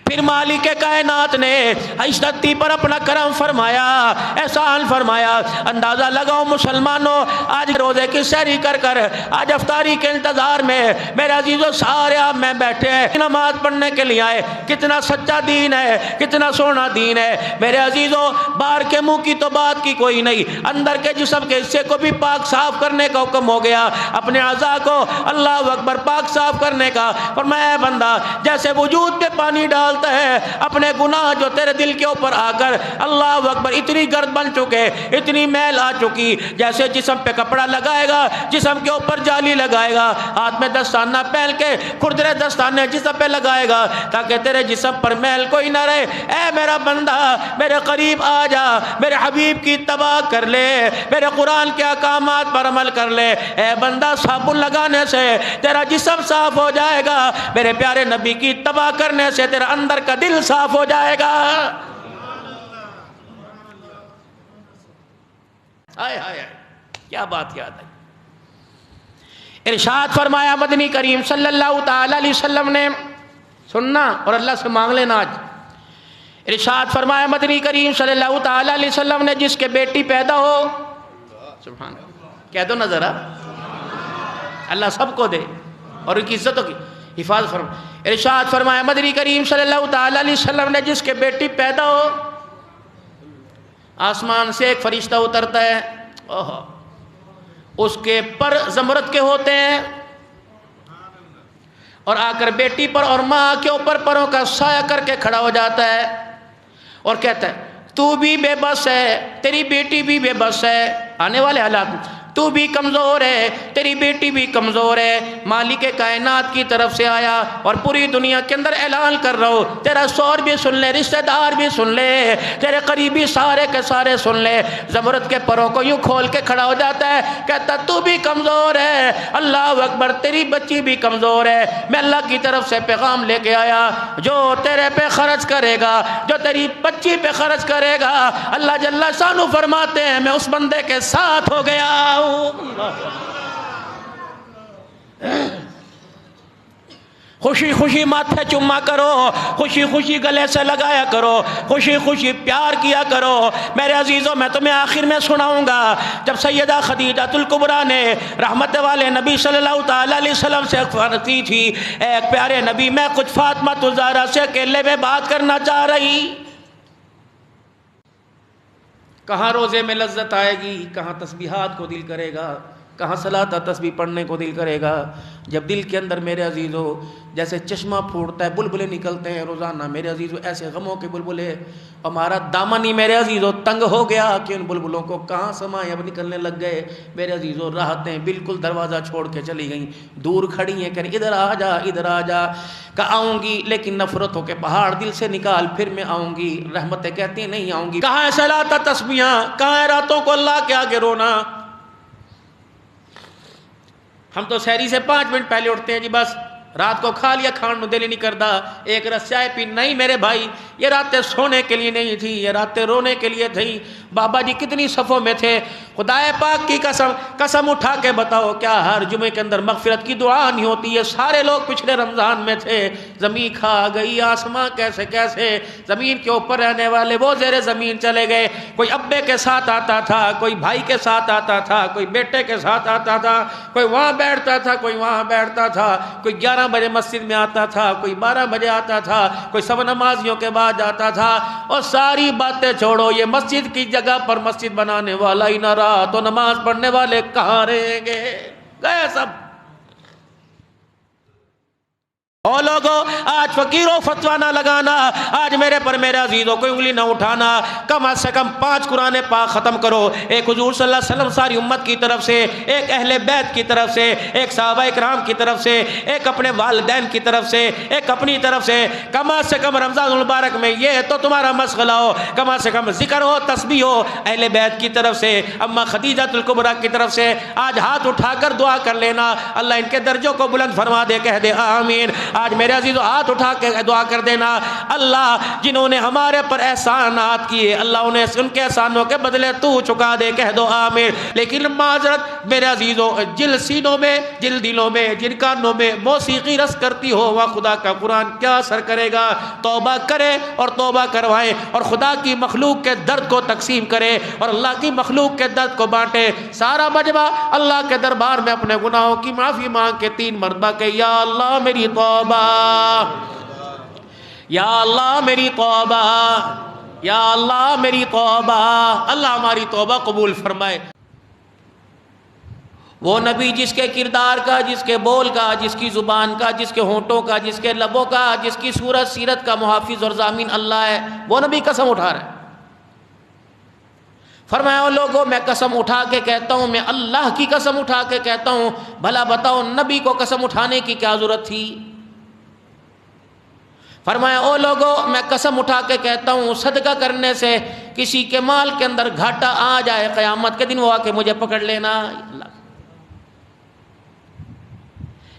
پھر مالک کائنات نے اس دھرتی پر اپنا کرم فرمایا، احسان فرمایا۔ اندازہ لگاؤ مسلمانوں، آج روزے کی سحری کر کر آج افطاری کے انتظار میں میرے عزیزوں سارے آپ میں بیٹھے ہیں، نماز پڑھنے کے لیے آئے۔ کتنا سچا دین ہے، کتنا سونا دین ہے میرے عزیزوں۔ باہر کے منہ کی تو بات کی کوئی نہیں، اندر کے جسم کے حصے کو بھی پاک صاف کرنے کا حکم ہو گیا، اپنے اعضاء کو اللہ اکبر پاک صاف کرنے کا۔ فرمایا اے بندہ جیسے وجود پہ پانی ڈالتا ہے، اپنے گناہ جو تیرے دل کے اوپر آ کر اللہ اکبر اتنی گرد بن چکے، اتنی میل آ چکی، جیسے جسم پہ کپڑا لگائے گا، جسم کے اوپر جالی لگائے گا، ہاتھ میں دستانہ پہن کے کھردرے دستانے جسم پہ لگائے گا تاکہ تیرے جسم پر میل کوئی نہ رہے۔ اے میرا بندہ میرے قریب آ جا، میرے حبیب کی اتباع کر لے، میرے قرآن کے احکامات پر عمل کر لے۔ اے بندہ صابن لگانے سے تیرا جسم صاف ہو جائے گا، میرے پیارے نبی کی اتباع کرنے سے تیرا اندر کا دل صاف ہو جائے گا۔ آئے آئے کیا بات یاد ہے۔ ارشاد فرمایا مدنی کریم صلی اللہ تعالی علیہ وسلم نے، سننا اور اللہ سے مانگ لینا آج۔ ارشاد فرمایا مدنی کریم صلی اللہ تعالی علیہ وسلم نے، جس کے بیٹی پیدا ہو، سبحان اللہ کہہ دو نا ذرا، اللہ سب کو دے اور ان کی عزتوں کی حفاظت فرمائے۔ ارشاد فرمایا مدنی کریم صلی اللہ تعالی علیہ وسلم نے، جس کے بیٹی پیدا ہو، آسمان سے ایک فرشتہ اترتا ہے، اس کے پر زمرد کے ہوتے ہیں، اور آ کر بیٹی پر اور ماں کے اوپر پروں کا سایہ کر کے کھڑا ہو جاتا ہے اور کہتا ہے تو بھی بے بس ہے، تیری بیٹی بھی بے بس ہے، آنے والے حالات، تو بھی کمزور ہے، تیری بیٹی بھی کمزور ہے، مالک کائنات کی طرف سے آیا اور پوری دنیا کے اندر اعلان کر رہا ہوں، تیرا سور بھی سن لے، رشتہ دار بھی سن لے، تیرے قریبی سارے کے سارے سن لے۔ زمرد کے پروں کو یوں کھول کے کھڑا ہو جاتا ہے، کہتا تو بھی کمزور ہے، اللہ اکبر تیری بچی بھی کمزور ہے، میں اللہ کی طرف سے پیغام لے کے آیا، جو تیرے پہ خرچ کرے گا، جو تیری بچی پہ خرچ کرے گا، اللہ جل شانہ فرماتے ہیں میں اس بندے کے ساتھ ہو گیا۔ خوشی خوشی ماتھے چما کرو، خوشی خوشی گلے سے لگایا کرو، خوشی خوشی پیار کیا کرو۔ میرے عزیزوں میں تمہیں آخر میں سناؤں گا، جب سیدہ خدیجہ الکبریٰ نے رحمت والے نبی صلی اللہ تعالی علیہ وسلم سے فرماتی تھی، اے پیارے نبی میں کچھ فاطمہ الزہرا سے اکیلے میں بات کرنا چاہ رہی۔ کہاں روزے میں لذت آئے گی، کہاں تسبیحات کو دل کرے گا، کہاں صلاۃ تسبیح پڑھنے کو دل کرے گا، جب دل کے اندر میرے عزیزو جیسے چشمہ پھوٹتا ہے، بلبلے نکلتے ہیں روزانہ میرے عزیزو، ایسے غموں کے بلبلے، ہمارا دامن ہی میرے عزیزو تنگ ہو گیا کہ ان بلبلوں کو کہاں سمائیں، اب نکلنے لگ گئے میرے عزیزو، راحتیں بالکل دروازہ چھوڑ کے چلی گئیں، دور کھڑی ہیں کہ ادھر آ جا ادھر آ جا، کہ آؤں گی لیکن نفرتوں کے پہاڑ دل سے نکال پھر میں آؤں گی، رحمتیں کہتی ہیں نہیں آؤں گی۔ کہاں ہے صلاۃ تسبیحاں، کہاں ہے راتوں کو اللہ کے آگے رونا؟ ہم تو سحری سے 5 منٹ پہلے اٹھتے ہیں جی، بس رات کو کھا لیا، کھان نو دل ہی نہیں کرتا، ایک رس چائے پی، نہیں میرے بھائی یہ راتیں سونے کے لیے نہیں تھی، یہ راتیں رونے کے لیے تھی۔ بابا جی کتنی صفوں میں تھے، خدائے پاک کی قسم اٹھا کے بتاؤ کیا ہر جمعے کے اندر مغفرت کی دعا نہیں ہوتی؟ یہ سارے لوگ پچھلے رمضان میں تھے، زمین کھا گئی، آسمان کیسے کیسے، زمین کے اوپر رہنے والے وہ زیر زمین چلے گئے، کوئی ابے کے ساتھ آتا تھا، کوئی بھائی کے ساتھ آتا تھا، کوئی بیٹے کے ساتھ آتا تھا، کوئی وہاں بیٹھتا تھا، کوئی وہاں بیٹھتا تھا، کوئی 11 بجے مسجد میں آتا تھا، کوئی 12 بجے آتا تھا، کوئی سب نمازیوں کے بعد آتا تھا، اور ساری باتیں چھوڑو، یہ مسجد کی جگہ پر مسجد بنانے والا ہی نہ رہا تو نماز پڑھنے والے کہاں رہیں گے؟ گئے سب۔ او لوگو آج فقیروں فتویٰ نہ لگانا، آج میرے پر میرے عزیزوں کوئی انگلی نہ اٹھانا، کم از کم 5 قرآن پاک ختم کرو، ایک حضور صلی اللہ علیہ وسلم ساری امت کی طرف سے، ایک اہل بیت کی طرف سے، ایک صحابہ اکرام کی طرف سے، ایک اپنے والدین کی طرف سے، ایک اپنی طرف سے، کم از کم رمضان المبارک میں یہ تو تمہارا مشغلہ ہو، کم از کم ذکر ہو، تسبیح ہو، اہل بیت کی طرف سے، اما خدیجہ الکبریٰ کی طرف سے، آج ہاتھ اٹھا کر دعا کر لینا، اللہ ان کے درجوں کو بلند فرما دے، کہہ دے آمین۔ آج میرے عزیزو ہاتھ اٹھا کے دعا کر دینا، اللہ جنہوں نے ہمارے پر احسانات کیے اللہ انہیں ان کے احسانوں کے بدلے تو چکا دے، کہہ دو آمین۔ لیکن معذرت میرے عزیزو، جن سینوں میں جن دلوں میں جن کانوں میں موسیقی رس کرتی ہو وہ خدا کا قرآن کیا اثر کرے گا؟ توبہ کرے اور توبہ کروائے اور خدا کی مخلوق کے درد کو تقسیم کرے اور اللہ کی مخلوق کے درد کو بانٹے۔ سارا مجمع اللہ کے دربار میں اپنے گناہوں کی معافی مانگ کے 3 مرتبہ کہ یا اللہ میری توبہ، یا اللہ میری توبہ، یا اللہ میری توبہ۔ اللہ ہماری توبہ قبول فرمائے۔ وہ نبی جس کے کردار کا، جس کے بول کا، جس کی زبان کا، جس کے ہونٹوں کا، جس کے لبوں کا، جس کی صورت سیرت کا محافظ اور ضامن اللہ ہے، وہ نبی قسم اٹھا رہا ہے۔ فرمایا او لوگوں میں قسم اٹھا کے کہتا ہوں، میں اللہ کی قسم اٹھا کے کہتا ہوں، بھلا بتاؤ نبی کو قسم اٹھانے کی کیا ضرورت تھی؟ فرمایا او لوگوں میں قسم اٹھا کے کہتا ہوں، صدقہ کرنے سے کسی کے مال کے اندر گھاٹا آ جائے قیامت کے دن وہ آ کے مجھے پکڑ لینا۔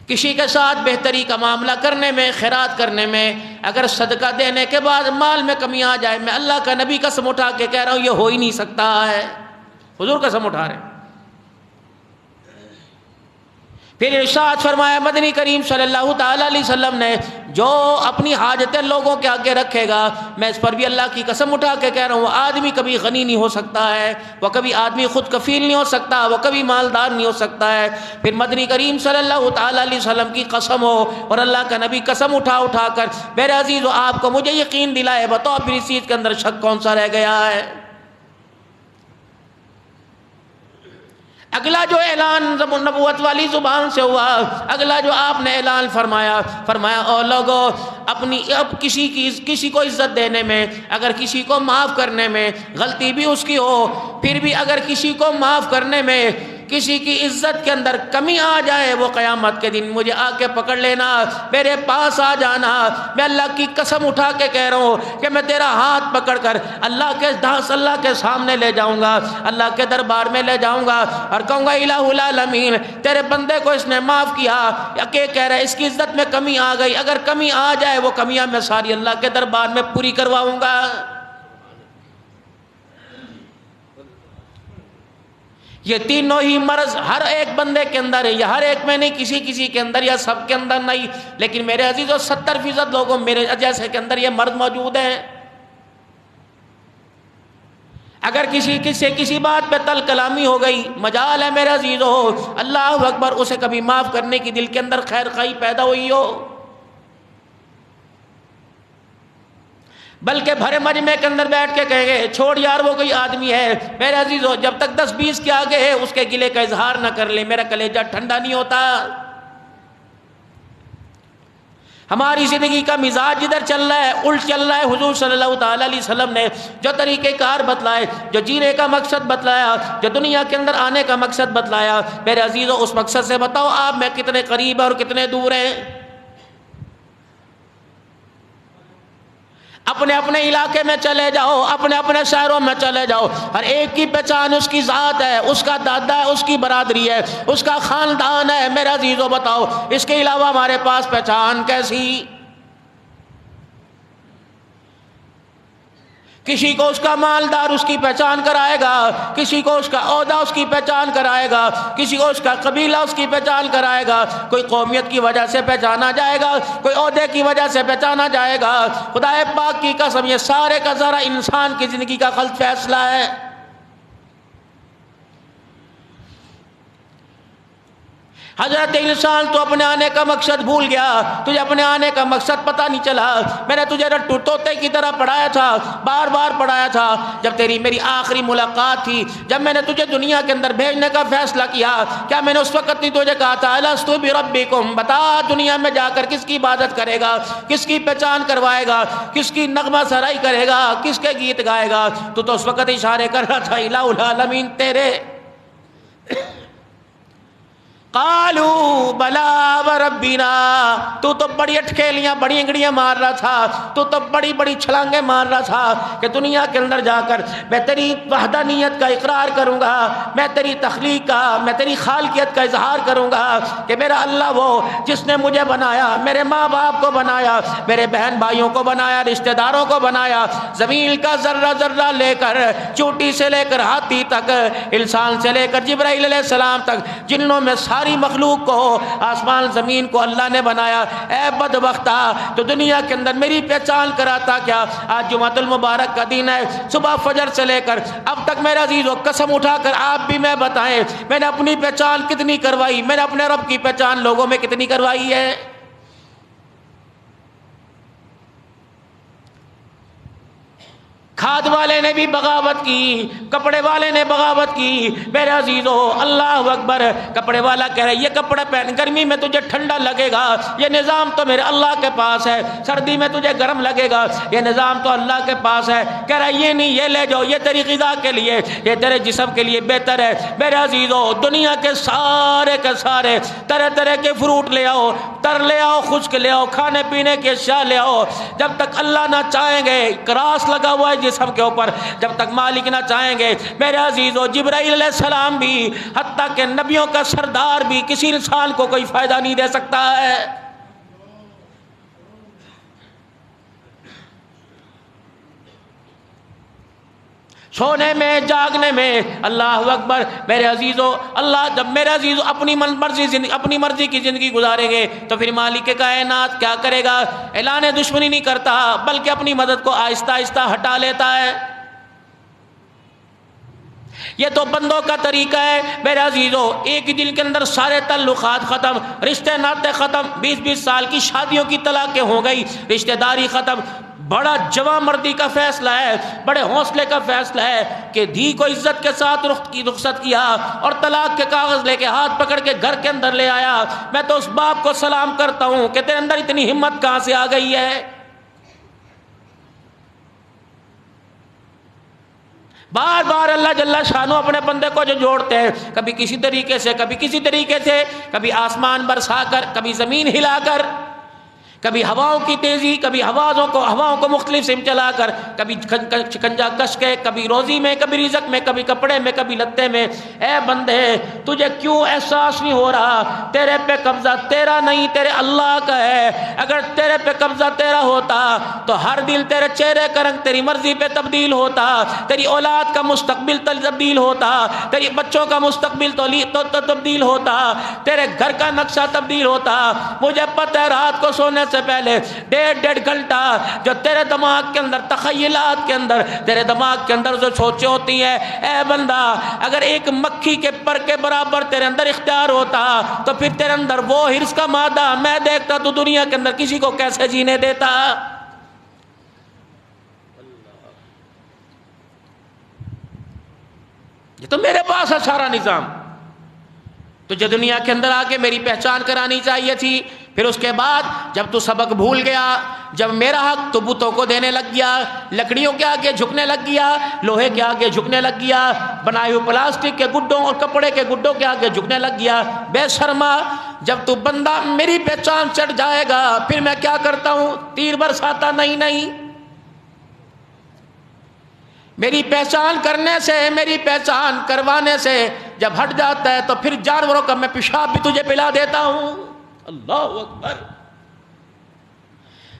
کسی کے ساتھ بہتری کا معاملہ کرنے میں، خیرات کرنے میں اگر صدقہ دینے کے بعد مال میں کمی آ جائے، میں اللہ کا نبی قسم اٹھا کے کہہ رہا ہوں یہ ہو ہی نہیں سکتا ہے۔ حضور قسم اٹھا رہے ہیں۔ پھر ارشاد فرمایا مدنی کریم صلی اللہ تعالی علیہ وسلم نے، جو اپنی حاجتیں لوگوں کے آگے رکھے گا، میں اس پر بھی اللہ کی قسم اٹھا کے کہہ رہا ہوں، وہ آدمی کبھی غنی نہیں ہو سکتا ہے، وہ کبھی آدمی خود کفیل نہیں ہو سکتا، وہ کبھی مالدار نہیں ہو سکتا ہے۔ پھر مدنی کریم صلی اللہ تعالی علیہ وسلم کی قسم ہو اور اللہ کا نبی قسم اٹھا اٹھا کر میرے عزیز آپ کو مجھے یقین دلائے، بتاؤ پھر اس چیز کے اندر شک کون سا رہ گیا ہے؟ اگلا جو اعلان نبوت والی زبان سے ہوا، اگلا جو آپ نے اعلان فرمایا او لوگو، اب کسی کو عزت دینے میں، اگر کسی کو معاف کرنے میں غلطی بھی اس کی ہو، پھر بھی اگر کسی کو معاف کرنے میں کسی کی عزت کے اندر کمی آ جائے، وہ قیامت کے دن مجھے آ کے پکڑ لینا، میرے پاس آ جانا۔ میں اللہ کی قسم اٹھا کے کہہ رہا ہوں کہ میں تیرا ہاتھ پکڑ کر اللہ کے سامنے لے جاؤں گا، اللہ کے دربار میں لے جاؤں گا اور کہوں گا الہ العالمین تیرے بندے کو اس نے معاف کیا، یا کہ کہہ رہا ہے اس کی عزت میں کمی آ گئی، اگر کمی آ جائے وہ کمیاں میں ساری اللہ کے دربار میں پوری کرواؤں گا۔ یہ تینوں ہی مرض ہر ایک بندے کے اندر ہے، یا ہر ایک میں نہیں، کسی کے اندر یا سب کے اندر نہیں، لیکن میرے عزیزوں 70% لوگوں میرے جیسے کے اندر یہ مرض موجود ہیں۔ اگر کسی بات پہ تل کلامی ہو گئی، مجال ہے میرے عزیزوں اللہ اکبر اسے کبھی معاف کرنے کی دل کے اندر خیر خواہی پیدا ہوئی ہو، بلکہ بھرے مجمع کے اندر بیٹھ کے کہے گے چھوڑ یار وہ کوئی آدمی ہے، میرے عزیزو جب تک 10-20 کے آگے ہے اس کے گلے کا اظہار نہ کر لے، میرا کلیجہ ٹھنڈا نہیں ہوتا۔ ہماری زندگی کا مزاج جدھر چل رہا ہے الٹ چل رہا ہے۔ حضور صلی اللہ تعالی علیہ وسلم نے جو طریقہ کار بتلائے، جو جینے کا مقصد بتلایا، جو دنیا کے اندر آنے کا مقصد بتلایا، میرے عزیزو اس مقصد سے بتاؤ آپ میں کتنے قریب اور کتنے دور ہیں؟ اپنے اپنے علاقے میں چلے جاؤ، اپنے اپنے شہروں میں چلے جاؤ، ہر ایک کی پہچان اس کی ذات ہے، اس کا دادا ہے، اس کی برادری ہے، اس کا خاندان ہے۔ میرے عزیزو بتاؤ اس کے علاوہ ہمارے پاس پہچان کیسی؟ کسی کو اس کا مالدار اس کی پہچان کرائے گا، کسی کو اس کا عہدہ اس کی پہچان کرائے گا، کسی کو اس کا قبیلہ اس کی پہچان کرائے گا، کوئی قومیت کی وجہ سے پہچانا جائے گا، کوئی عہدے کی وجہ سے پہچانا جائے گا۔ خدا پاک کی قسم یہ سارے کا ذرا انسان کی زندگی کا غلط فیصلہ ہے۔ حضرت انسان تو اپنے آنے کا مقصد بھول گیا، تجھے اپنے آنے کا مقصد پتہ نہیں چلا۔ میں نے تجھے رٹو طوطے کی طرح پڑھایا تھا، بار بار پڑھایا تھا۔ جب تیری میری آخری ملاقات تھی، جب میں نے تجھے دنیا کے اندر بھیجنے کا فیصلہ کیا، کیا میں نے اس وقت نہیں تجھے کہا تھا الستُ بربکم، بتا دنیا میں جا کر کس کی عبادت کرے گا، کس کی پہچان کروائے گا، کس کی نغمہ سرائی کرے گا، کس کے گیت گائے گا؟ تو اس وقت اشارے کر رہا تھا الہ العالمین قالوا بلا وربنا، تو بڑی اٹکیلیاں بڑی انگڑیاں مار رہا تھا، تو بڑی بڑی چھلانگیں مار رہا تھا کہ دنیا کے اندر جا کر میں تیری وحدانیت کا اقرار کروں گا، میں تیری تخلیق کا، میں تیری خالقیت کا اظہار کروں گا کہ میرا اللہ وہ جس نے مجھے بنایا، میرے ماں باپ کو بنایا، میرے بہن بھائیوں کو بنایا، رشتہ داروں کو بنایا، زمین کا ذرہ ذرہ لے کر، چوٹی سے لے کر ہاتھی تک، انسان سے لے کر جبرائیل علیہ السلام تک، جنوں میں ساری مخلوق کو، آسمان زمین کو اللہ نے بنایا۔ اے بدبختہ، تو دنیا کے اندر میری پہچان کراتا کیا؟ آج جمعہ المبارک کا دن ہے، صبح فجر سے لے کر اب تک میرے عزیزو قسم اٹھا کر آپ بھی میں بتائیں، میں نے اپنی پہچان کتنی کروائی، میں نے اپنے رب کی پہچان لوگوں میں کتنی کروائی ہے؟ کھاد والے نے بھی بغاوت کی، کپڑے والے نے بغاوت کی، میرے عزیزو اللہ اکبر۔ کپڑے والا کہہ رہا ہے یہ کپڑے پہن، گرمی میں تجھے ٹھنڈا لگے گا، یہ نظام تو میرے اللہ کے پاس ہے، سردی میں تجھے گرم لگے گا، یہ نظام تو اللہ کے پاس ہے۔ کہہ رہا ہے یہ نہیں، یہ لے جاؤ، یہ تیری غذا کے لیے، یہ تیرے جسم کے لیے بہتر ہے۔ میرے عزیزو دنیا کے سارے طرح طرح کے فروٹ لے آؤ، تر لے آؤ، خشک لے آؤ، کھانے پینے کی اشیاء لے آؤ، جب تک اللہ نہ چاہیں گے، کراس لگا ہوا ہے جسم کے اوپر، جب تک مالک نہ چاہیں گے۔ میرے عزیزو جبرائیل علیہ السلام بھی، حتیٰ کہ نبیوں کا سردار بھی کسی انسان کو کوئی فائدہ نہیں دے سکتا ہے۔ سونے میں، جاگنے میں، اللہ اکبر۔ میرے عزیزو اللہ جب میرے عزیزو اپنی مرضی کی زندگی گزاریں گے تو پھر مالک کائنات کیا کرے گا؟ اعلان دشمنی نہیں کرتا بلکہ اپنی مدد کو آہستہ آہستہ ہٹا لیتا ہے۔ یہ تو بندوں کا طریقہ ہے میرے عزیزو، ایک ہی دن کے اندر سارے تعلقات ختم، رشتے ناطے ختم، 20-20 سال کی شادیوں کی طلاقیں ہو گئی، رشتہ داری ختم۔ بڑا جوان مردی کا فیصلہ ہے، بڑے حوصلے کا فیصلہ ہے کہ دھی کو عزت کے ساتھ رخصت کیا اور طلاق کے کاغذ لے کے ہاتھ پکڑ کے گھر کے اندر لے آیا۔ میں تو اس باپ کو سلام کرتا ہوں کہ تیرے اندر اتنی ہمت کہاں سے آ گئی ہے؟ بار بار اللہ جل شانہ اپنے بندے کو جو جوڑتے ہیں، کبھی کسی طریقے سے، کبھی کسی طریقے سے، کبھی آسمان برسا کر، کبھی زمین ہلا کر، کبھی ہواؤں کی تیزی، کبھی ہواؤں کو مختلف سم چلا کر، کبھی شکنجا کش کے، کبھی روزی میں، کبھی رزق میں، کبھی کپڑے میں، کبھی لتے میں۔ اے بندے تجھے کیوں احساس نہیں ہو رہا؟ تیرے پہ قبضہ تیرا نہیں، تیرے اللہ کا ہے۔ اگر تیرے پہ قبضہ تیرا ہوتا تو ہر دل تیرے چہرے کا رنگ تیری مرضی پہ تبدیل ہوتا، تیری اولاد کا مستقبل تبدیل ہوتا، تیری بچوں کا مستقبل تبدیل ہوتا، تیرے گھر کا نقشہ تبدیل ہوتا۔ مجھے پتہ ہے رات کو سونے سے پہلے 1.5 گھنٹہ جو تیرے دماغ کے اندر، تخیلات کے اندر، تیرے دماغ کے اندر جو سوچیں ہوتی ہیں، اے بندہ اگر ایک مکھی کے پر کے برابر تیرے اندر اختیار ہوتا تو پھر تیرے اندر وہ حرص کا مادہ میں دیکھتا تو دنیا کے اندر کسی کو کیسے جینے دیتا۔ یہ تو میرے پاس ہے سارا نظام، تجھے دنیا کے اندر آ کے میری پہچان کرانی چاہیے تھی۔ پھر اس کے بعد جب تو سبق بھول گیا، جب میرا حق تو بتوں کو دینے لگ گیا، لکڑیوں کے آگے جھکنے لگ گیا، لوہے کے آگے جھکنے لگ گیا، بنائے ہوئے پلاسٹک کے گڈوں اور کپڑے کے گڈوں کے آگے جھکنے لگ گیا۔ بے شرما، جب تو بندہ میری پہچان چڑھ جائے گا پھر میں کیا کرتا ہوں؟ تیر برساتا نہیں۔ میری پہچان کرنے سے، میری پہچان کروانے سے جب ہٹ جاتا ہے تو پھر جانوروں کا میں پیشاب بھی تجھے پلا دیتا ہوں۔ اللہ اکبر۔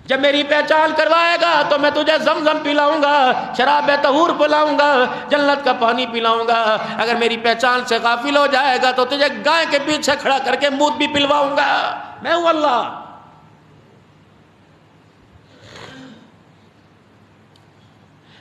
جب میری پہچان کروائے گا تو میں تجھے زمزم پلاؤں گا، شراب طہور پلاؤں گا، جنت کا پانی پلاؤں گا۔ اگر میری پہچان سے غافل ہو جائے گا تو تجھے گائے کے پیچھے کھڑا کر کے مود بھی پلواؤں گا۔ میں ہوں اللہ۔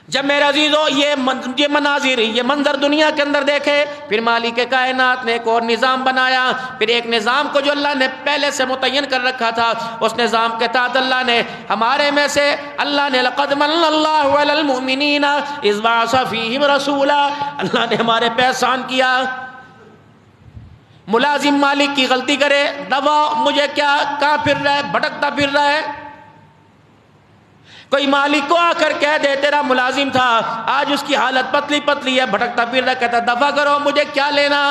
جب میرے عزیزو یہ مناظر، یہ منظر دنیا کے اندر دیکھے، پھر مالک کائنات نے ایک اور نظام بنایا۔ پھر ایک نظام کو جو اللہ نے پہلے سے متعین کر رکھا تھا، اس نظام کے تحت اللہ نے ہمارے میں سے، اللہ نے لَقَدْ مَنَّ اللَّهُ عَلَى الْمُؤْمِنِينَ إِذْ بَعَثَ فِيهِمْ رَسُولًا، اللہ نے ہمارے پہ احسان کیا۔ ملازم مالک کی غلطی کرے، دبا مجھے کیا، کہاں پھر رہا ہے، بھٹکتا پھر رہا ہے۔ کوئی مالک کو آ کر کہہ دے تیرا ملازم تھا، آج اس کی حالت پتلی ہے، بھٹکتا پھر رہا، کہتا دفع کرو، مجھے کیا لینا۔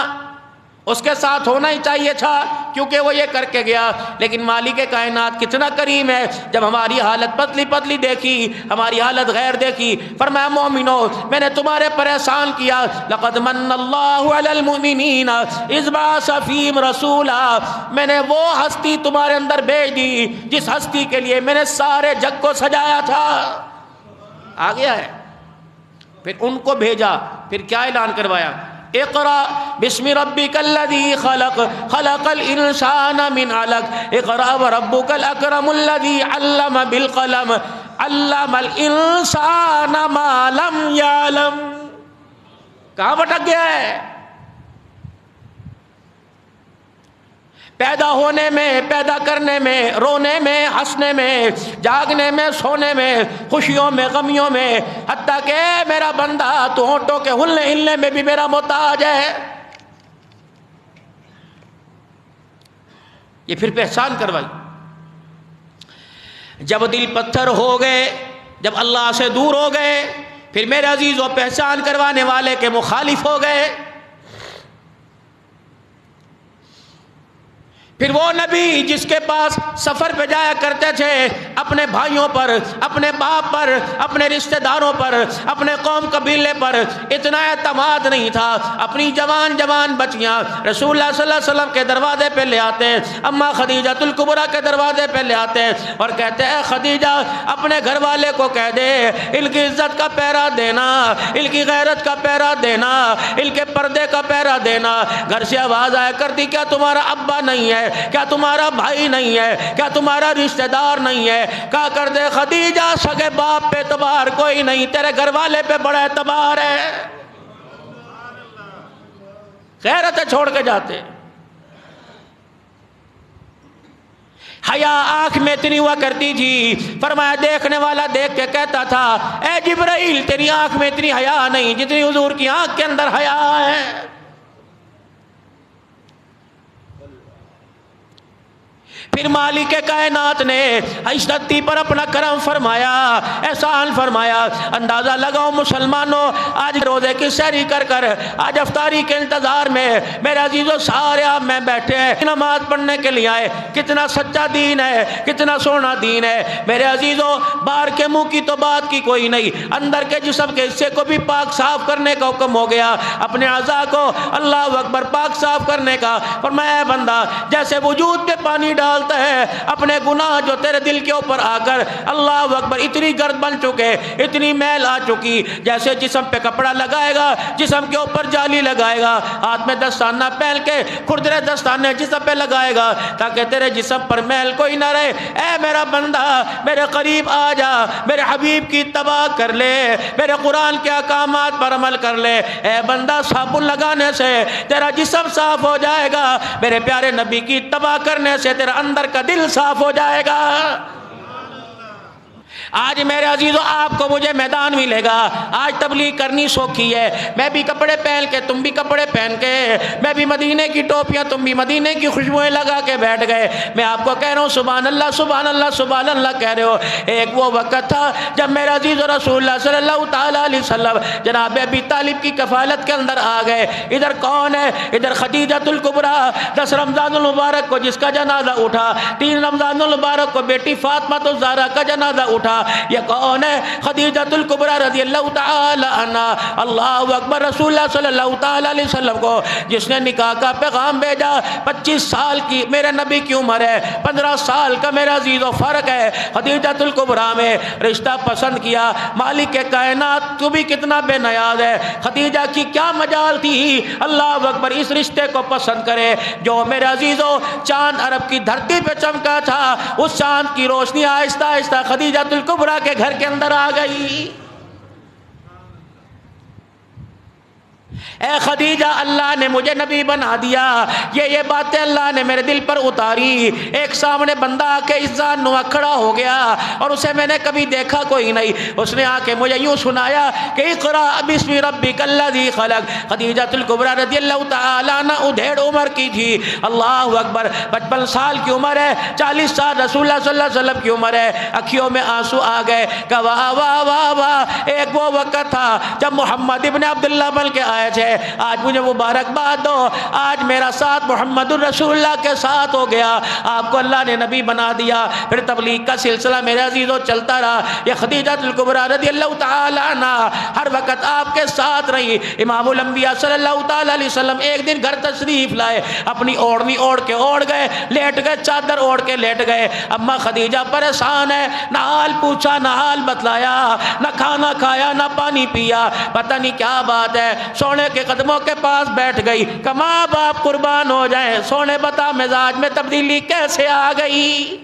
اس کے ساتھ ہونا ہی چاہیے تھا کیونکہ وہ یہ کر کے گیا. لیکن مالک کائنات کتنا کریم ہے، جب ہماری حالت پتلی پتلی دیکھی، ہماری حالت غیر دیکھی، فرمایا مومنو میں نے تمہارے پر احسان کیا. لقد من اللہ علی المؤمنین اذ بعث فیہم رسولا، میں نے وہ ہستی تمہارے اندر بھیج دی جس ہستی کے لیے میں نے سارے جگ کو سجایا تھا. آ گیا ہے. پھر ان کو بھیجا، پھر کیا اعلان کروایا؟ اقرأ بسم ربک الذی خلق خلق الانسان من علق اقرأ وربک الاکرم الذی علم بالقلم علم الانسان ما لم یعلم. کہاں بھٹک گیا ہے؟ پیدا ہونے میں، پیدا کرنے میں، رونے میں، ہنسنے میں، جاگنے میں، سونے میں، خوشیوں میں، غمیوں میں، حتیٰ کہ میرا بندہ تو ہونٹوں کے ہلنے ہلنے میں بھی میرا محتاج ہے. یہ پھر احسان کروائی. جب دل پتھر ہو گئے، جب اللہ سے دور ہو گئے، پھر میرے عزیزوں پہچان کروانے والے کے مخالف ہو گئے. پھر وہ نبی جس کے پاس سفر پہ جایا کرتے تھے، اپنے بھائیوں پر، اپنے باپ پر، اپنے رشتہ داروں پر، اپنے قوم قبیلے پر اتنا اعتماد نہیں تھا. اپنی جوان بچیاں رسول اللہ صلی اللہ علیہ وسلم کے دروازے پہ لے آتے، اماں خدیجہ الکبریٰ کے دروازے پہ لے آتے اور کہتے اے خدیجہ اپنے گھر والے کو کہہ دے ان کی عزت کا پہرا دینا، ان کی غیرت کا پہرا دینا، ان کے پردے کا پہرا دینا. گھر سے آواز آیا کرتی کیا تمہارا ابا نہیں ہے؟ کیا تمہارا بھائی نہیں ہے؟ کیا تمہارا رشتہ دار نہیں ہے؟ کہا کر دے خدیجہ سگے باپ پہ اعتبار کوئی نہیں، تیرے گھر والے پہ بڑا اعتبار ہے. غیرتیں چھوڑ کے جاتے. حیا آنکھ میں اتنی ہوا کرتی تھی، فرمایا دیکھنے والا دیکھ کے کہتا تھا اے جبرائیل تیری آنکھ میں اتنی حیا نہیں جتنی حضور کی آنکھ کے اندر حیا ہے. پھر مالک کائنات نے اس دھرتی پر اپنا کرم فرمایا، احسان فرمایا. اندازہ لگاؤ مسلمانوں، آج روزے کی سحری کر کر، آج افطاری کے انتظار میں میرے عزیزوں سارے آپ میں بیٹھے ہیں، نماز پڑھنے کے لیے آئے. کتنا سچا دین ہے، کتنا سونا دین ہے میرے عزیزوں. باہر کے منہ کی تو بات کی کوئی نہیں، اندر کے جسم کے حصے کو بھی پاک صاف کرنے کا حکم ہو گیا، اپنے اعضاء کو اللہ اکبر پاک صاف کرنے کا. فرمایا اے بندہ جیسے وجود پہ پانی ڈالتا ہے، اپنے گناہ جو تیرے دل کے اوپر آ کر اللہ اکبر اتنی گرد بن چکے، اتنی میل آ چکی، جیسے جسم پہ کپڑا لگائے گا، جسم کے اوپر جالی لگائے گا، ہاتھ میں دستانہ پہن کے کھردرے دستانے جسم پہ لگائے گا تاکہ تیرے جسم پر میل کوئی نہ رہے. اے میرا بندہ میرے قریب آ جا، میرے حبیب کی اتباع کر لے، میرے قرآن کے احکامات پر عمل کر لے. اے بندہ صابن لگانے سے تیرا جسم صاف ہو جائے گا، میرے پیارے نبی کی اتباع کرنے سے تیرا اندر کا دل صاف ہو جائے گا. آج میرے عزیزوں آپ کو مجھے میدان ملے گا، آج تبلیغ کرنی سوکھی ہے. میں بھی کپڑے پہن کے، تم بھی کپڑے پہن کے، میں بھی مدینے کی ٹوپیاں، تم بھی مدینے کی خوشبوئیں لگا کے بیٹھ گئے. میں آپ کو کہہ رہا ہوں سبحان اللہ سبحان اللہ سبحان اللہ کہہ رہے ہو. ایک وہ وقت تھا جب میرا عزیز رسول اللہ صلی اللہ تعالیٰ علیہ وسلم جناب ابی طالب کی کفالت کے اندر آ گئے. ادھر کون ہے؟ ادھر خدیجہ الکبریٰ، 10 رمضان المبارک کو جس کا جنازہ اٹھا، 3 رمضان المبارک کو بیٹی فاطمہ الزہرا کا جنازہ اٹھا. یہ کون ہے؟ خدیجہ الکبریٰ رضی اللہ تعالی عنہ. اللہ اکبر. رسول اللہ صلی اللہ تعالی علیہ وسلم کو جس نے نکاح کا پیغام بھیجا، 25 سال کی میرے نبی کی عمر ہے، 15 سال کا میرا عزیز و فرق ہے. خدیجہ الکبریٰ میں رشتہ پسند کیا. مالک کائنات تو بھی کتنا بے نیاز ہے، خدیجہ کی کیا مجال تھی اللہ اکبر اس رشتے کو پسند کرے جو میرے عزیزو چاند عرب کی دھرتی پہ چمکا تھا. اس چاند کی روشنی آہستہ آہستہ خدیجہ الکبریٰ کے گھر کے اندر آ گئی. اے خدیجہ اللہ نے مجھے نبی بنا دیا، یہ باتیں اللہ نے میرے دل پر اتاری. ایک سامنے بندہ آ کے اذان نوا کھڑا ہو گیا اور اسے میں نے کبھی دیکھا کوئی نہیں. اس نے آ کے مجھے یوں سنایا کہ اقرأ بسم ربک الذی خلق. خدیجہ الکبریٰ رضی اللہ تعالیٰ عنہ ادھیڑ عمر کی تھی. اللہ اکبر. 55 سال کی عمر ہے، 40 سال رسول اللہ صلی اللہ علیہ وسلم کی عمر ہے. اکھیوں میں آنسو آ گئے کہ واہ واہ واہ واہ. ایک وہ وقت تھا جب محمد ابن عبداللہ بن کے آئے تھے. گئے. آج مجھے مبارکباد دو, آج میرا ساتھ محمد الرسول اللہ کے ساتھ ہو گیا, آپ کو اللہ نے نبی بنا دیا. پھر تبلیغ کا سلسلہ میرے عزیزوں چلتا رہا. یہ خدیجہ الکبریٰ رضی اللہ تعالی عنہ ہر وقت آپ کے ساتھ رہی. امام الانبیاء صلی اللہ تعالی علیہ وسلم ایک دن گھر تشریف لائے, اپنی اوڑھنی اوڑھ کے اوڑھ گئے, لیٹ گئے, چادر اوڑھ کے لیٹ گئے. اما خدیجہ پریشان ہے, نہ حال پوچھا نہ حال بتلایا, نہ کھانا کھایا نہ پانی پیا, پتہ نہیں کیا بات ہے. سونے کے قدموں کے پاس بیٹھ گئی, کما باپ قربان ہو جائیں, سونے بتا مزاج میں تبدیلی کیسے آ گئی.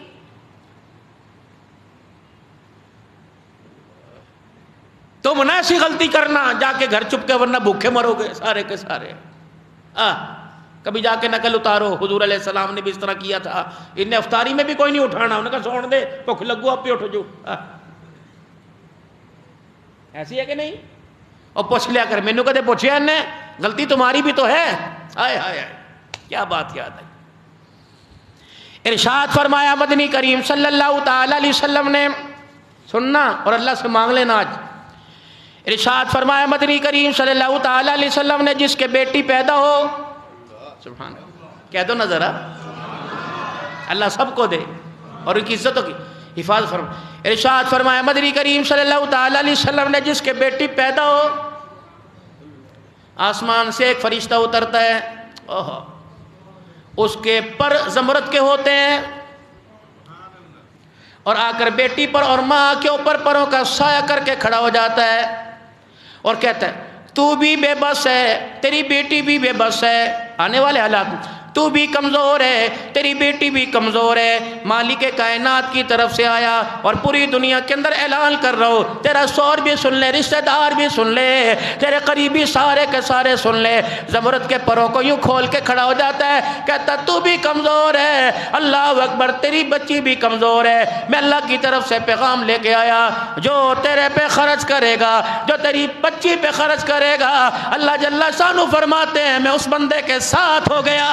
تم نہ ایسی غلطی کرنا جا کے گھر چھپ کے, ورنہ بھوکے مرو گے سارے کے سارے. کبھی جا کے نقل اتارو, حضور علیہ السلام نے بھی اس طرح کیا تھا. انہیں افطاری میں بھی کوئی نہیں اٹھانا, انہوں نے کہا سوڑ دے بھوک لگو آپ پہ اٹھو جو. ایسی ہے کہ نہیں؟ اور پوچھ لیا کر, مینو کدے پوچھیا انہیں, غلطی تمہاری بھی تو ہے. ہائے ہائے کیا بات یاد ہے. ارشاد فرمایا مدنی کریم صلی اللہ تعالی علیہ وسلم نے, سننا اور اللہ سے مانگ لینا آج. ارشاد فرمایا مدنی کریم صلی اللہ تعالی علیہ وسلم نے, جس کے بیٹی پیدا ہو, سبحان اللہ کہہ دو نا ذرا, اللہ سب کو دے اور ان کی عزتوں کی حفاظت فرمائے. ارشاد فرمایا مدنی کریم صلی اللہ تعالی علیہ وسلم نے, جس کے بیٹی پیدا ہو, آسمان سے ایک فرشتہ اترتا ہے, اس کے پر زمرد کے ہوتے ہیں, اور آ کر بیٹی پر اور ماں کے اوپر پروں کا سایہ کر کے کھڑا ہو جاتا ہے اور کہتا ہے تو بھی بے بس ہے, تیری بیٹی بھی بے بس ہے. آنے والے حالات, تو بھی کمزور ہے, تیری بیٹی بھی کمزور ہے. مالک کائنات کی طرف سے آیا اور پوری دنیا کے اندر اعلان کر رہا ہو, تیرا سور بھی سن لے, رشتہ دار بھی سن لے, تیرے قریبی سارے کے سارے سن لے. زمرد کے پروں کو یوں کھول کے کھڑا ہو جاتا ہے, کہتا تو بھی کمزور ہے, اللہ اکبر, تیری بچی بھی کمزور ہے. میں اللہ کی طرف سے پیغام لے کے آیا, جو تیرے پہ خرچ کرے گا, جو تیری بچی پہ خرچ کرے گا, اللہ جل شانہ فرماتے ہیں میں اس بندے کے ساتھ ہو گیا.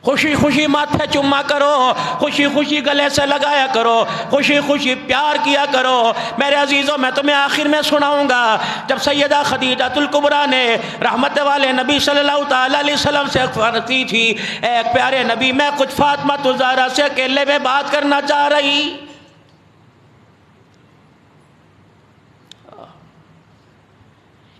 خوشی خوشی ماتھے چما کرو, خوشی خوشی گلے سے لگایا کرو, خوشی خوشی پیار کیا کرو. میرے عزیزوں میں تمہیں آخر میں سناؤں گا, جب سیدہ خدیجہ الکبریٰ نے رحمت والے نبی صلی اللہ تعالی علیہ وسلم سے فرماتی تھی, ایک پیارے نبی میں کچھ فاطمہ الزہرا سے اکیلے میں بات کرنا چاہ رہی.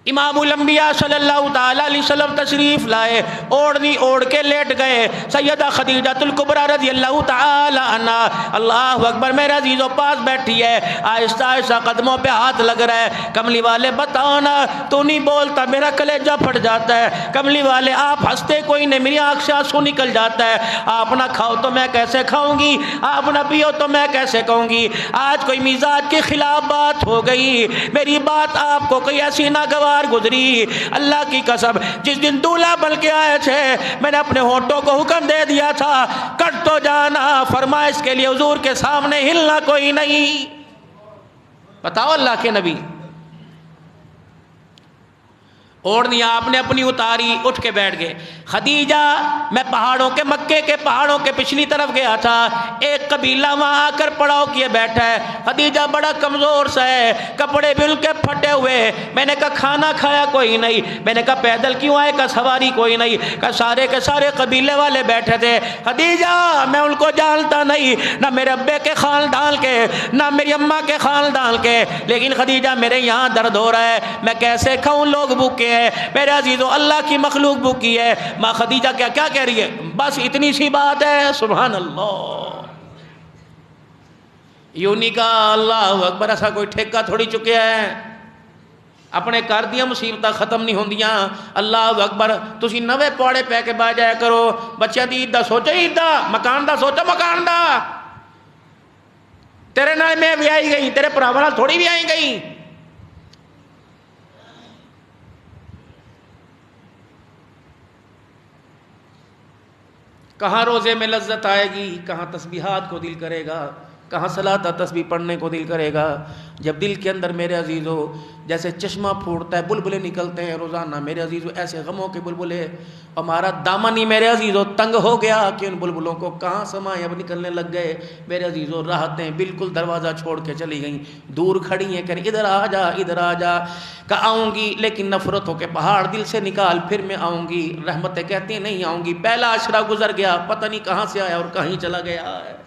امام الانبیاء صلی اللہ تعالی علیہ وسلم تشریف لائے, اوڑھنی اوڑھ کے لیٹ گئے. سیدہ خدیجہ الکبریٰ رضی اللہ تعالی عنہ, اللہ اکبر, میرے عزیزوں پاس بیٹھی ہے, آہستہ آہستہ قدموں پہ ہاتھ لگ رہا ہے. کملی والے بتاؤ نا, تو نہیں بولتا میرا کلیجہ پھٹ جاتا ہے. کملی والے آپ ہنستے کوئی نہیں, میری آنکھ سے آنسو نکل جاتا ہے. آپ نہ کھاؤ تو میں کیسے کھاؤں گی, آپ نہ پیو تو میں کیسے کہوں گی. آج کوئی مزاج کے خلاف بات ہو گئی, میری بات آپ کو کوئی ایسی ناگوار گزری. اللہ کی قسم, جس دن دولہا بن کے آئے تھے, میں نے اپنے ہونٹوں کو حکم دے دیا تھا کٹ تو جانا, فرمائش کے لیے حضور کے سامنے ہلنا کوئی نہیں. بتاؤ اللہ کے نبی, اوڑھنی آپ نے اپنی اتاری, اٹھ کے بیٹھ گئے. خدیجہ, میں پہاڑوں کے, مکے کے پہاڑوں کے پچھلی طرف گیا تھا, ایک قبیلہ وہاں آ کر پڑاؤ کیے بیٹھا ہے. خدیجہ بڑا کمزور سا ہے, کپڑے بھی ان کے پھٹے ہوئے. میں نے کہا کھانا کھایا کوئی نہیں, میں نے کہا پیدل کیوں آئے, کہا سواری کوئی نہیں, کہا سارے کے سارے قبیلے والے بیٹھے تھے. خدیجہ, میں ان کو جانتا نہیں, نہ میرے ابے کے خاندان کے, نہ میری اماں کے خاندان کے, لیکن خدیجہ میرے یہاں درد ہو رہا ہے, میں کیسے کھاؤں, لوگ بھوکے ہیں. میرے عزیزو, اللہ کی مخلوق بھوکی ہے. ماں خدیجہ کیا کہہ رہی ہے, بس اتنی سی بات ہے. سبحان اللہ. یوں نہیں کہا اللہ اکبر, ایسا کوئی ٹھیکہ تھوڑی چکیا ہے, اپنے کر دیا مصیبتاں ختم نہیں ہوندیاں. اللہ اکبر, تسی نوے پوڑے پہ کے با جایا کرو. بچیاں دی عید دا سوچا, عید دا مکان دا سوچا, مکان دا. تیرے نال میں بھی آئی گئی, تیرے پراواں نال تھوڑی بھی آئی گئی. کہاں روزے میں لذت آئے گی, کہاں تسبیحات کو دل کرے گا. کہاں صلاۃ تسبیح پڑھنے کو دل کرے گا؟ جب دل کے اندر میرے عزیزو جیسے چشمہ پھوٹتا ہے، بلبلے نکلتے ہیں روزانہ میرے عزیزو، ایسے غموں کے بلبلے، ہمارا دامن ہی میرے عزیزو تنگ ہو گیا کہ ان بلبلوں کو کہاں سمائے، اب نکلنے لگ گئے میرے عزیزو، راحتیں بالکل دروازہ چھوڑ کے چلی گئیں، دور کھڑی ہیں کہ ادھر آ جا ادھر آ جا، کہ آؤں گی لیکن نفرتوں کے پہاڑ دل سے نکال پھر میں آؤں گی، رحمتیں کہتی ہیں نہیں آؤں گی، پہلا عشرہ گزر گیا پتہ نہیں کہاں سے آیا اور کہیں چلا گیا ہے۔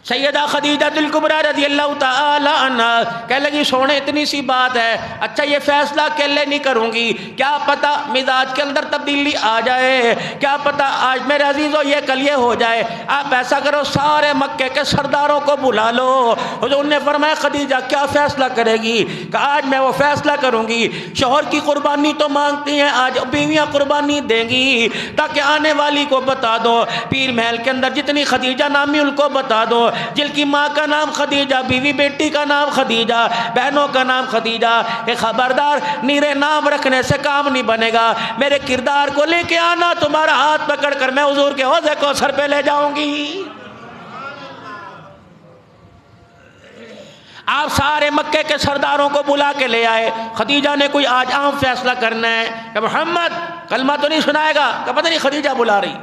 سیدہ خدیجہ الکبریٰ رضی اللہ تعالی عنہ کہنے لگی سونے اتنی سی بات ہے، اچھا یہ فیصلہ اکیلے نہیں کروں گی، کیا پتہ مزاج کے اندر تبدیلی آ جائے، کیا پتہ آج میرے عزیزو یہ کل یہ ہو جائے، آپ ایسا کرو سارے مکے کے سرداروں کو بلا لو۔ حضور نے فرمایا خدیجہ کیا فیصلہ کرے گی؟ کہ آج میں وہ فیصلہ کروں گی، شوہر کی قربانی تو مانگتی ہیں، آج بیویاں قربانی دیں گی، تاکہ آنے والی کو بتا دو، پیر محل کے اندر جتنی خدیجہ نامی ان کو بتا دو، جن کی ماں کا نام خدیجہ، بیوی بیٹی کا نام خدیجہ، بہنوں کا نام خدیجہ، کہ خبردار نیرے نام رکھنے سے کام نہیں بنے گا، میرے کردار کو لے کے آنا، تمہارا ہاتھ پکڑ کر میں حضور کے حوض کوثر پہ لے جاؤں گی۔ آپ سارے مکے کے سرداروں کو بلا کے لے آئے، خدیجہ نے کوئی آج عام فیصلہ کرنا ہے کہ محمد کلمہ تو نہیں سنائے گا، کہ پتہ نہیں خدیجہ بلا رہی۔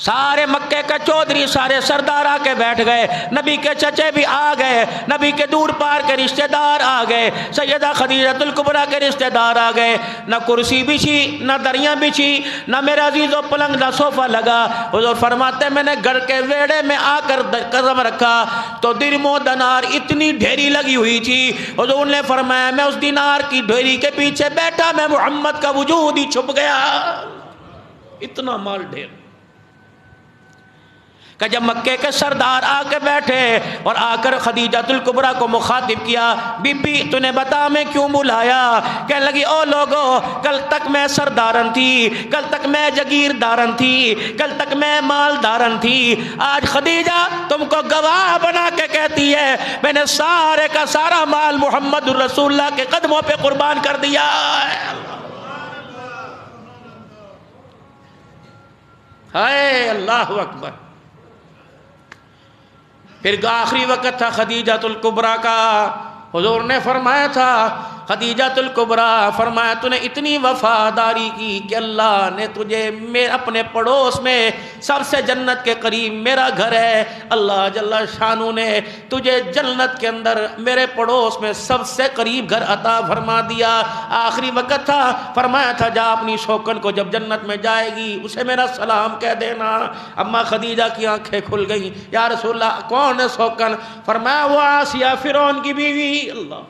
سارے مکے کے چودھری سارے سردار آ کے بیٹھ گئے، نبی کے چچے بھی آ گئے، نبی کے دور پار کے رشتہ دار آ گئے، سیدہ خدیجہ الکبریٰ کے رشتہ دار آ گئے، نہ کرسی بچھی نہ دریاں بچھی، نہ میرا عزیزو پلنگ نہ صوفہ لگا۔ حضور فرماتے میں نے گھر کے ویڑے میں آ کر قدم رکھا تو درم و دینار اتنی ڈھیری لگی ہوئی تھی، حضور نے فرمایا میں اس دینار کی ڈھیری کے پیچھے بیٹھا میں محمد کا وجود ہی چھپ گیا، اتنا مال ڈھیر۔ کہ جب مکے کے سردار آ کے بیٹھے اور آ کر خدیجہ الکبریٰ کو مخاطب کیا، بی بی تو نے بتا میں کیوں بلایا؟ کہنے لگی او لوگو کل تک میں سردارن تھی، کل تک میں جگیردارن تھی، کل تک میں مالدارن تھی، آج خدیجہ تم کو گواہ بنا کے کہتی ہے میں نے سارے کا سارا مال محمد الرسول اللہ کے قدموں پہ قربان کر دیا ہے۔ ہائے اللہ اکبر۔ پھر آخری وقت تھا خدیجہ الکبریٰ کا، حضور نے فرمایا تھا خدیجہ الکبریٰ، فرمایا تو نے اتنی وفاداری کی کہ اللہ نے تجھے اپنے پڑوس میں سب سے جنت کے قریب میرا گھر ہے، اللہ جل شانہ نے تجھے جنت کے اندر میرے پڑوس میں سب سے قریب گھر عطا فرما دیا۔ آخری وقت تھا، فرمایا تھا جا اپنی شوکن کو جب جنت میں جائے گی اسے میرا سلام کہہ دینا۔ اما خدیجہ کی آنکھیں کھل گئیں، یا رسول اللہ کون ہے شوکن؟ فرمایا وہ آسیہ فرعون کی بیوی، اللہ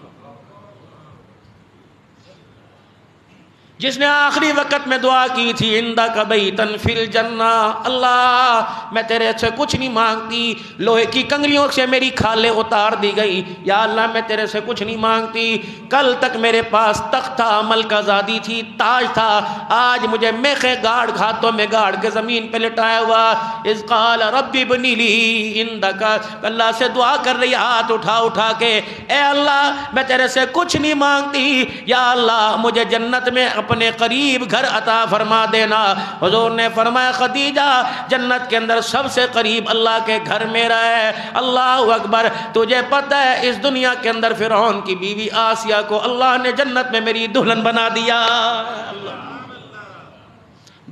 جس نے آخری وقت میں دعا کی تھی عندک بیتن فی الجنہ، اللہ میں تیرے سے کچھ نہیں مانگتی، لوہے کی کنگریوں سے میری کھالیں اتار دی گئی، یا اللہ میں تیرے سے کچھ نہیں مانگتی، کل تک میرے پاس تخت تھا، ملکہ زادی تھی، تاج تھا، آج مجھے میخیں گاڑ ہاتھوں میں گاڑ کے زمین پہ لٹایا ہوا، اذ قال رب ابنی لی عندک، اللہ سے دعا کر رہی ہاتھ اٹھا اٹھا کے، اے اللہ میں تیرے سے کچھ نہیں مانگتی، یا اللہ مجھے جنت میں اپنے قریب گھر عطا فرما دینا۔ حضور نے فرمایا خدیجہ جنت کے اندر سب سے قریب اللہ کے گھر میرا ہے۔ اللہ اکبر، تجھے پتہ ہے اس دنیا کے اندر فرعون کی بیوی آسیہ کو اللہ نے جنت میں میری دلہن بنا دیا۔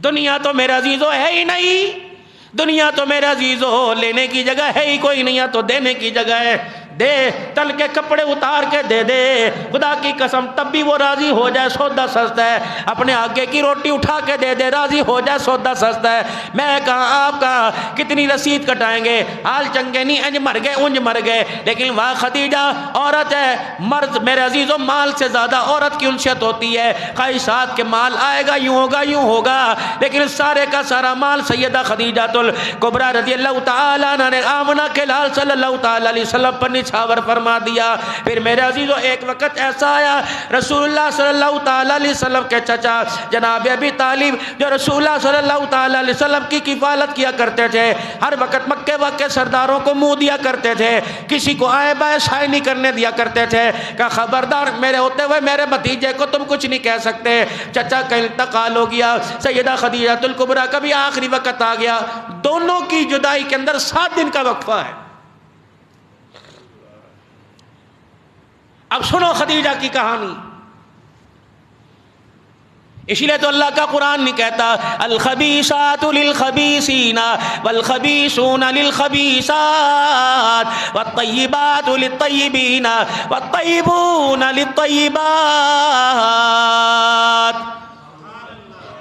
دنیا تو میرا عزیزو ہے ہی نہیں، دنیا تو میرا عزیزو لینے کی جگہ ہے ہی کوئی نہیں، تو دینے کی جگہ ہے، دے تل کے کپڑے اتار کے دے دے، خدا کی قسم تب بھی وہ راضی ہو جائے، سودا سستا ہے، اپنے آگے کی روٹی اٹھا کے دے دے راضی ہو جائے، سودا سستا ہے۔ میں کہاں آپ کہاں کتنی رسید کٹائیں گے، حال چنگے نہیں، انج مر گئے انج مر گئے، لیکن وہاں خدیجہ عورت ہے، مرد میرے عزیزوں مال سے زیادہ عورت کی انشت ہوتی ہے، خواہشات کے مال آئے گا یوں ہوگا یوں ہوگا، لیکن سارے کا سارا مال سیدہ خدیجہ الکبریٰ رضی اللہ تعالیٰ عنہ نے آمنہ کے لال صلی اللہ تعالیٰ علیہ وسلم پر نچھاور فرما دیا۔ پھر میرے عزیزو ایک وقت ایسا آیا، رسول اللہ صلی اللہ تعالیٰ علیہ وسلم کے چچا جناب ابی طالب جو رسول اللہ صلی اللہ تعالیٰ علیہ وسلم کی کفالت کیا کرتے تھے، ہر وقت مکے کے سرداروں کو منہ دیا کرتے تھے، کسی کو آئے بائے سائے نہیں کرنے دیا کرتے تھے کہ خبردار میرے ہوتے ہوئے میرے بھتیجے کو تم کچھ نہیں کہہ سکتے۔ چچا کا انتقال ہو گیا، سیدہ خدیجہ الکبریٰ کا بھی آخری وقت آ گیا، دونوں کی جدائی کے اندر 7 دن کا وقفہ ہے۔ اب سنو خدیجہ کی کہانی، اسی لیے تو اللہ کا قرآن نہیں کہتا الخبیثات للخبیثین والخبیثون للخبیثات والطیبات للطیبین والطیبون للطیبات۔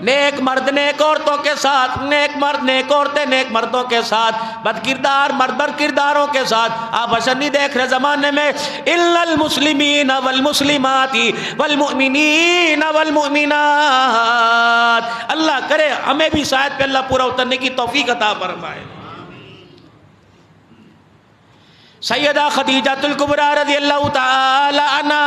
نیک مرد نیک عورتوں کے ساتھ، نیک مرد نیک عورتیں نیک مردوں کے ساتھ، بد کردار مرد بد کرداروں کے ساتھ۔ آپ حسن نہیں دیکھ رہے زمانے میں الا المسلمین والمسلمات والمؤمنین والمؤمنات۔ اللہ کرے ہمیں بھی شاید پہ اللہ پورا اترنے کی توفیق عطا فرمائے۔ سیدہ خدیجہ الکبریٰ رضی اللہ تعالی عنہا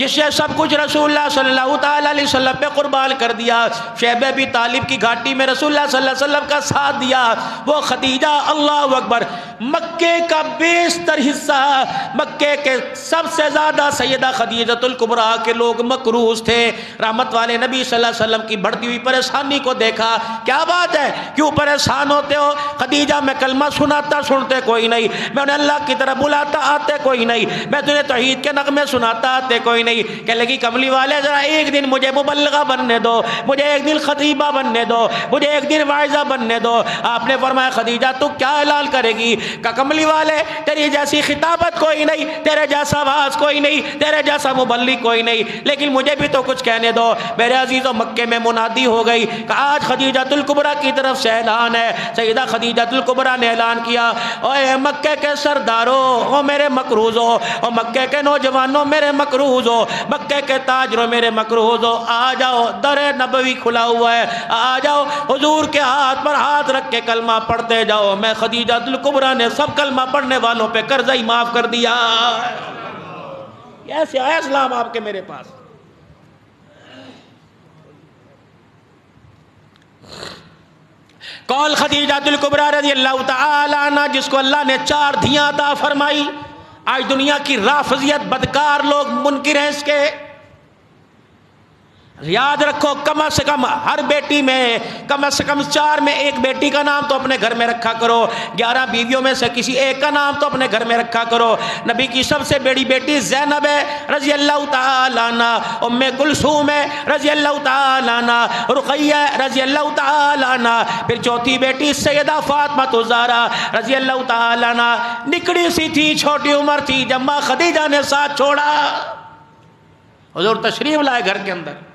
جس سے سب کچھ رسول اللہ صلی اللہ تعالیٰ علیہ وسلم پہ قربان کر دیا، شیب ابی طالب کی گھاٹی میں رسول اللہ صلی اللہ علیہ وسلم کا ساتھ دیا، وہ خدیجہ اللہ اکبر مکے کا بیشتر حصہ، مکے کے سب سے زیادہ سیدہ خدیجہ الکبریٰ کے لوگ مکروز تھے۔ رحمت والے نبی صلی اللہ علیہ وسلم کی بڑھتی ہوئی پریشانی کو دیکھا، کیا بات ہے کیوں پریشان ہوتے ہو؟ خدیجہ میں کلمہ سناتا سنتے کوئی نہیں، میں انہیں اللہ کی طرف بلاتا آتے کوئی نہیں، میں تنہیں توحید کے نغمے سناتا آتے کوئی نہیں۔ کہ لگی کملی والے ذرا ایک دن مجھے مبلغہ بننے دو، مجھے ایک دن خطیبہ بننے دو، مجھے ایک دن واعظہ بننے دو۔ آپ نے فرمایا خدیجہ تو کیا اعلان کرے گی؟ کہ کملی والے تیری جیسی خطابت کوئی نہیں، تیرے جیسا واعظ کوئی نہیں، تیرے جیسا مبلغ کوئی نہیں، لیکن مجھے بھی تو کچھ کہنے دو۔ میرے عزیزوں مکے میں منادی ہو گئی کہ آج خدیجہ الکبریٰ کی طرف سے اعلان ہے۔ سیدہ خدیجہ الکبریٰ نے اعلان کیا، اے مکے کے سرداروں، او میرے مکروزوں، او مکے کے نوجوانوں میرے مکروزوں، مکے کے تاجروں میرے مکروزوں، آ جاؤ، در نبوی کھلا ہوا ہے، آ جاؤ حضور کے ہاتھ پر ہاتھ رکھ کے کلمہ پڑھتے جاؤ۔ میں خدیجہ الکبریٰ نے سب کلمہ پڑھنے والوں پہ قرضہ ہی معاف کر دیا۔ ایسے آیا اسلام آپ کے میرے پاس۔ کون خدیجہ الکبریٰ رضی اللہ تعالی عنہ جس کو اللہ نے 4 دھیاں عطا فرمائی؟ آج دنیا کی رافضیت بدکار لوگ منکر ہیں اس کے۔ یاد رکھو کم از کم ہر بیٹی میں کم از کم 4 میں ایک بیٹی کا نام تو اپنے گھر میں رکھا کرو، 11 بیویوں میں سے کسی ایک کا نام تو اپنے گھر میں رکھا کرو۔ نبی کی سب سے بڑی بیٹی زینب ہے رضی اللہ تعالی عنہ، ام کلثوم ہے رضی اللہ تعالی عنہ، رقیہ رضی اللہ تعالی عنہ، پھر چوتھی بیٹی سیدہ فاطمہ الزہرا رضی اللہ تعالی عنہ۔ نکڑی سی تھی، چھوٹی عمر تھی جب ماں خدیجہ نے ساتھ چھوڑا، حضور تشریف لائے گھر کے اندر۔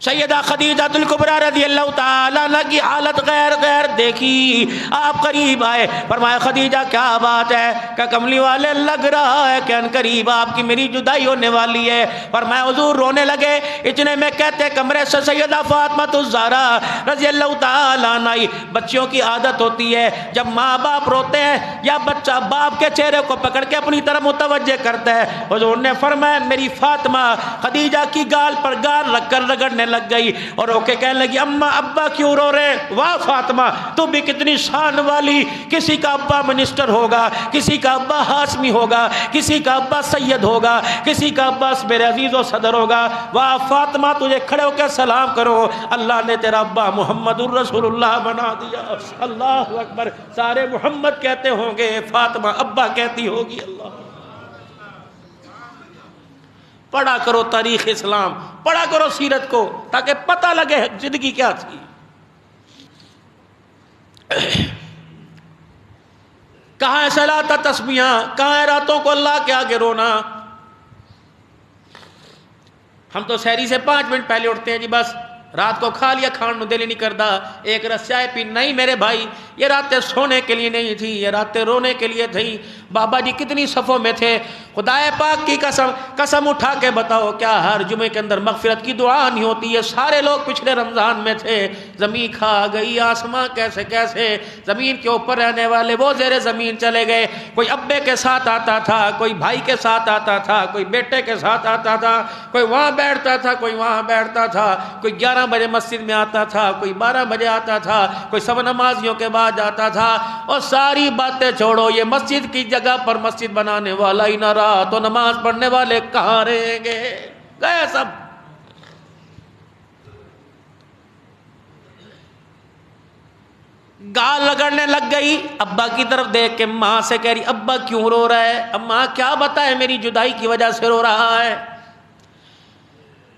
سیدہ خدیجہ الکبریٰ رضی اللہ تعالیٰ عنہ کی حالت غیر دیکھی، آپ قریب آئے، فرمایا خدیجہ کیا بات ہے؟ کہ کملی والے لگ رہا ہے کہ ان قریب آپ کی میری جدائی ہونے والی ہے۔ فرمایا حضور رونے لگے، اتنے میں کہتے کمرے سے سیدہ فاطمہ الزہرا رضی اللہ تعالیٰ عنہ۔ بچیوں کی عادت ہوتی ہے جب ماں باپ روتے ہیں یا بچہ باپ کے چہرے کو پکڑ کے اپنی طرف متوجہ کرتا ہے، حضور نے فرمایا میری فاطمہ خدیجہ کی گال پر گال رکھ کر رگڑنے لگ گئی اور رو کے کہنے لگی اماں ابا کیوں رو رہے؟ واہ فاطمہ تو بھی کتنی شان والی، کسی کا ابا منسٹر ہوگا، کسی کا ابا ہاشمی ہوگا، کسی کا ابا سید ہوگا، کسی کا ابا میرے عزیز و صدر ہوگا۔ واہ فاطمہ تجھے کھڑے ہو کے سلام کرو، اللہ نے تیرا ابا محمد الرسول اللہ بنا دیا۔ اللہ اکبر، سارے محمد کہتے ہوں گے، فاطمہ ابا کہتی ہوگی۔ اللہ پڑھا کرو تاریخ اسلام، پڑھا کرو سیرت کو تاکہ پتہ لگے زندگی کیا تھی۔ کہاں ہے صلاۃ تسبیحاں، کہاں ہے راتوں کو اللہ کے آگے رونا؟ ہم تو سحری سے 5 منٹ پہلے اٹھتے ہیں جی، بس رات کو کھا لیا، کھان نو دل ہی نہیں کرتا، ایک رس چائے پی۔ نہیں میرے بھائی، یہ راتیں سونے کے لیے نہیں تھی، یہ راتیں رونے کے لیے تھی۔ بابا جی کتنی صفوں میں تھے، خدا پاک کی قسم اٹھا کے بتاؤ کیا ہر جمعے کے اندر مغفرت کی دعا نہیں ہوتی ہے؟ سارے لوگ پچھلے رمضان میں تھے، زمین کھا گئی، آسمان کیسے کیسے، زمین کے اوپر رہنے والے وہ زیر زمین چلے گئے۔ کوئی ابے کے ساتھ آتا تھا، کوئی بھائی کے ساتھ آتا تھا، کوئی بیٹے کے ساتھ آتا تھا، کوئی وہاں بیٹھتا تھا، کوئی وہاں بیٹھتا تھا، کوئی 11 بجے مسجد میں آتا تھا، کوئی 12 بجے آتا تھا، کوئی سب نمازیوں کے بعد آتا تھا۔ اور ساری باتیں چھوڑو، یہ مسجد کی جگہ پر مسجد بنانے والا ہی نہ رہا تو نماز پڑھنے والے کہاں رہیں گے؟ گئے سب۔ گال رگڑنے لگ گئی، ابا کی طرف دیکھ کے ماں سے کہہ رہی ابا کیوں رو رہا ہے؟ اماں کیا بتائے میری جدائی کی وجہ سے رو رہا ہے۔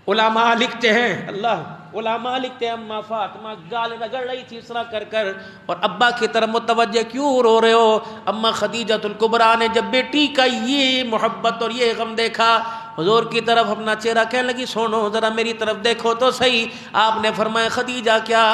علماء لکھتے ہیں، علماء لکھتے ہیں اماں فاطمہ گال رگڑ رہی تھی اس طرح کر کر، اور ابا کی طرف متوجہ کیوں رو رہے ہو؟ اماں خدیجہ الکبریٰ نے جب بیٹی کا یہ محبت اور یہ غم دیکھا، حضور کی طرف اپنا چہرہ کہنے لگی سنو ذرا میری طرف دیکھو تو صحیح۔ آپ نے فرمایا خدیجہ کیا؟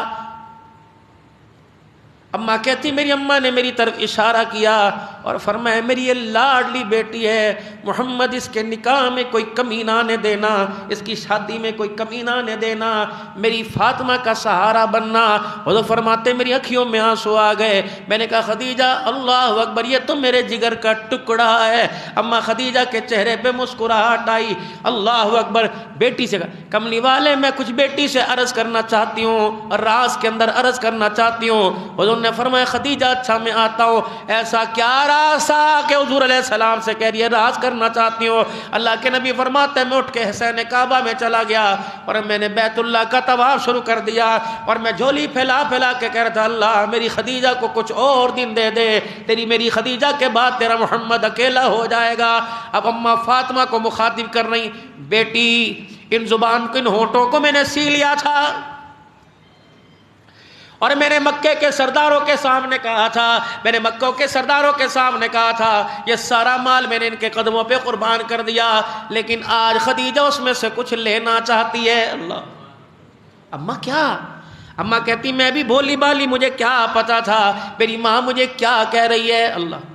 اماں کہتی میری اماں نے میری طرف اشارہ کیا اور فرمایا میری یہ لاڈلی بیٹی ہے، محمد اس کے نکاح میں کوئی کمی نہ آنے دینا، اس کی شادی میں کوئی کمی نہ آنے دینا، میری فاطمہ کا سہارا بننا۔ حضور فرماتے میری اکھیوں میں آنسو آ گئے۔ میں نے کہا خدیجہ اللہ اکبر، یہ تو میرے جگر کا ٹکڑا ہے۔ اماں خدیجہ کے چہرے پہ مسکراہٹ آئی۔ اللہ اکبر۔ بیٹی سے کہا کملی والے میں کچھ بیٹی سے عرض کرنا چاہتی ہوں اور راز کے اندر عرض کرنا چاہتی ہوں۔ حضور نے فرمایا خدیجہ اچھا میں آتا ہوں۔ ایسا کیا راز تھا کہ حضور علیہ السلام سے کہہ رہی ہے راز کرنا چاہتی ہوں؟ اللہ کے نبی فرماتے ہیں میں اٹھ کے حسین کعبہ میں چلا گیا اور میں نے بیت اللہ کا طواف شروع کر دیا اور میں جھولی پھیلا پھیلا کے کہہ رہا تھا اللہ میری خدیجہ کو کچھ اور دن دے دے، تیری میری خدیجہ کے بعد تیرا محمد اکیلا ہو جائے گا۔ اب اماں فاطمہ کو مخاطب کر رہی بیٹی ان زبان کو ان ہونٹوں کو میں نے سی لیا تھا اور میں نے مکے کے سرداروں کے سامنے کہا تھا، میں نے مکوں کے سرداروں کے سامنے کہا تھا یہ سارا مال میں نے ان کے قدموں پہ قربان کر دیا، لیکن آج خدیجہ اس میں سے کچھ لینا چاہتی ہے۔ اللہ اماں کیا؟ اماں کہتی میں بھی بھولی بالی، مجھے کیا پتا تھا میری ماں مجھے کیا کہہ رہی ہے۔ اللہ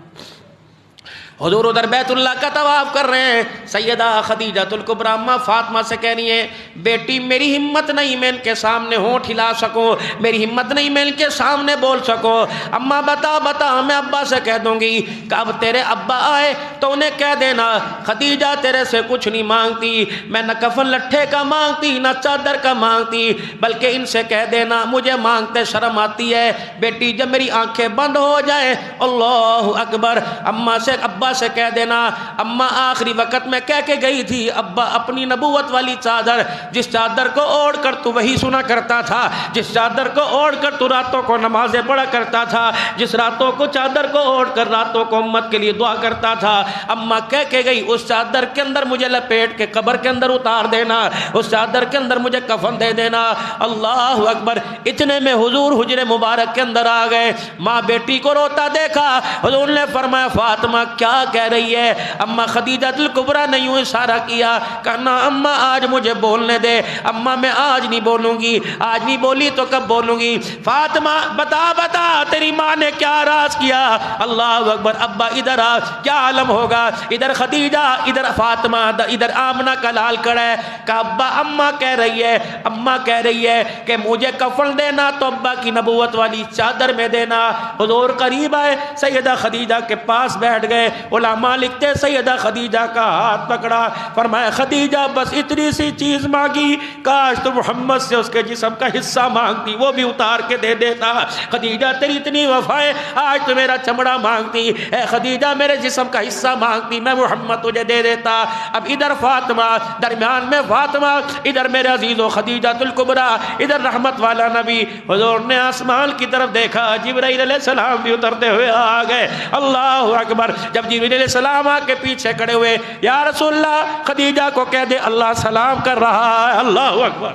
حضور ادھر بیت اللہ کا طواف کر رہے ہیں، سیدہ خدیجہ الکبریٰ اماں فاطمہ سے کہہ رہی ہیں بیٹی میری ہمت نہیں میں ان کے سامنے ہونٹ ہلا سکوں، میری ہمت نہیں میں ان کے سامنے بول سکوں۔ اماں بتا میں ابا سے کہہ دوں گی کہ اب تیرے ابا آئے تو انہیں کہہ دینا خدیجہ تیرے سے کچھ نہیں مانگتی، میں نہ کفن لٹھے کا مانگتی نہ چادر کا مانگتی، بلکہ ان سے کہہ دینا مجھے مانگتے شرم آتی ہے۔ بیٹی جب میری آنکھیں بند ہو جائیں اللہ اکبر، اماں سے ابا سے کہہ دینا اماں آخری وقت میں کہہ کے گئی تھی ابا اپنی نبوت والی چادر، جس چادر کو اوڑھ کر تو وہی سنا کرتا تھا، جس چادر کو اوڑھ کر تو راتوں کو نمازیں پڑھا کرتا تھا، جس راتوں کو چادر کو اوڑھ کر راتوں کو امت کے لیے دعا کرتا تھا، اماں کہہ کے گئی اس چادر کے اندر مجھے لپیٹ کے قبر کے اندر اتار دینا، اس چادر کے اندر مجھے کفن دے دینا۔ اللہ اکبر۔ اتنے میں حضور حجرے مبارک کے اندر آ گئے، ماں بیٹی کو روتا دیکھا، حضور نے فرمایا فاطمہ کیا کہہ رہی ہے؟ اماں خدیجہ الکبریٰ نے یوں اشارہ کیا، کہنا اماں آج مجھے بولنے دے، اماں میں آج نہیں بولوں گی، آج نہیں بولی تو کب بولوں گی؟ فاطمہ بتا تیری ماں نے کیا راز کیا؟ اللہ اکبر۔ ابا ادھر آ، کیا عالم ہوگا؟ ادھر خدیجہ ادھر فاطمہ ادھر آمنہ کا لال کڑا ہے کہ ابا اماں کہہ رہی ہے کہ مجھے کفن دینا تو ابا کی نبوت والی چادر میں دینا۔ حضور قریب آئے، سیدہ خدیجہ کے پاس بیٹھ گئے، علماء لکھتے سیدہ خدیجہ کا ہاتھ پکڑا، فرمایا خدیجہ بس اتنی سی چیز مانگی، کاش تو محمد سے اس کے جسم کا حصہ مانگتی وہ بھی اتار کے دے دیتا۔ خدیجہ تیری اتنی وفائے، آج تو میرا چمڑا مانگتی، اے خدیجہ میرے جسم کا حصہ مانگتی، میں محمد تجھے دے دیتا۔ اب ادھر فاطمہ، درمیان میں فاطمہ، ادھر میرے عزیز و خدیجہ الکبریٰ، ادھر رحمت والا نبی۔ حضور نے آسمان کی طرف دیکھا، جبرائیل علیہ السلام بھی اترتے ہوئے آ گئے۔ اللہ اکبر۔ جب جبرائیل علیہ السلام آ کے پیچھے کھڑے ہوئے، یا رسول اللہ خدیجہ کو کہہ دے اللہ سلام کر رہا ہے۔ اللہ اکبر۔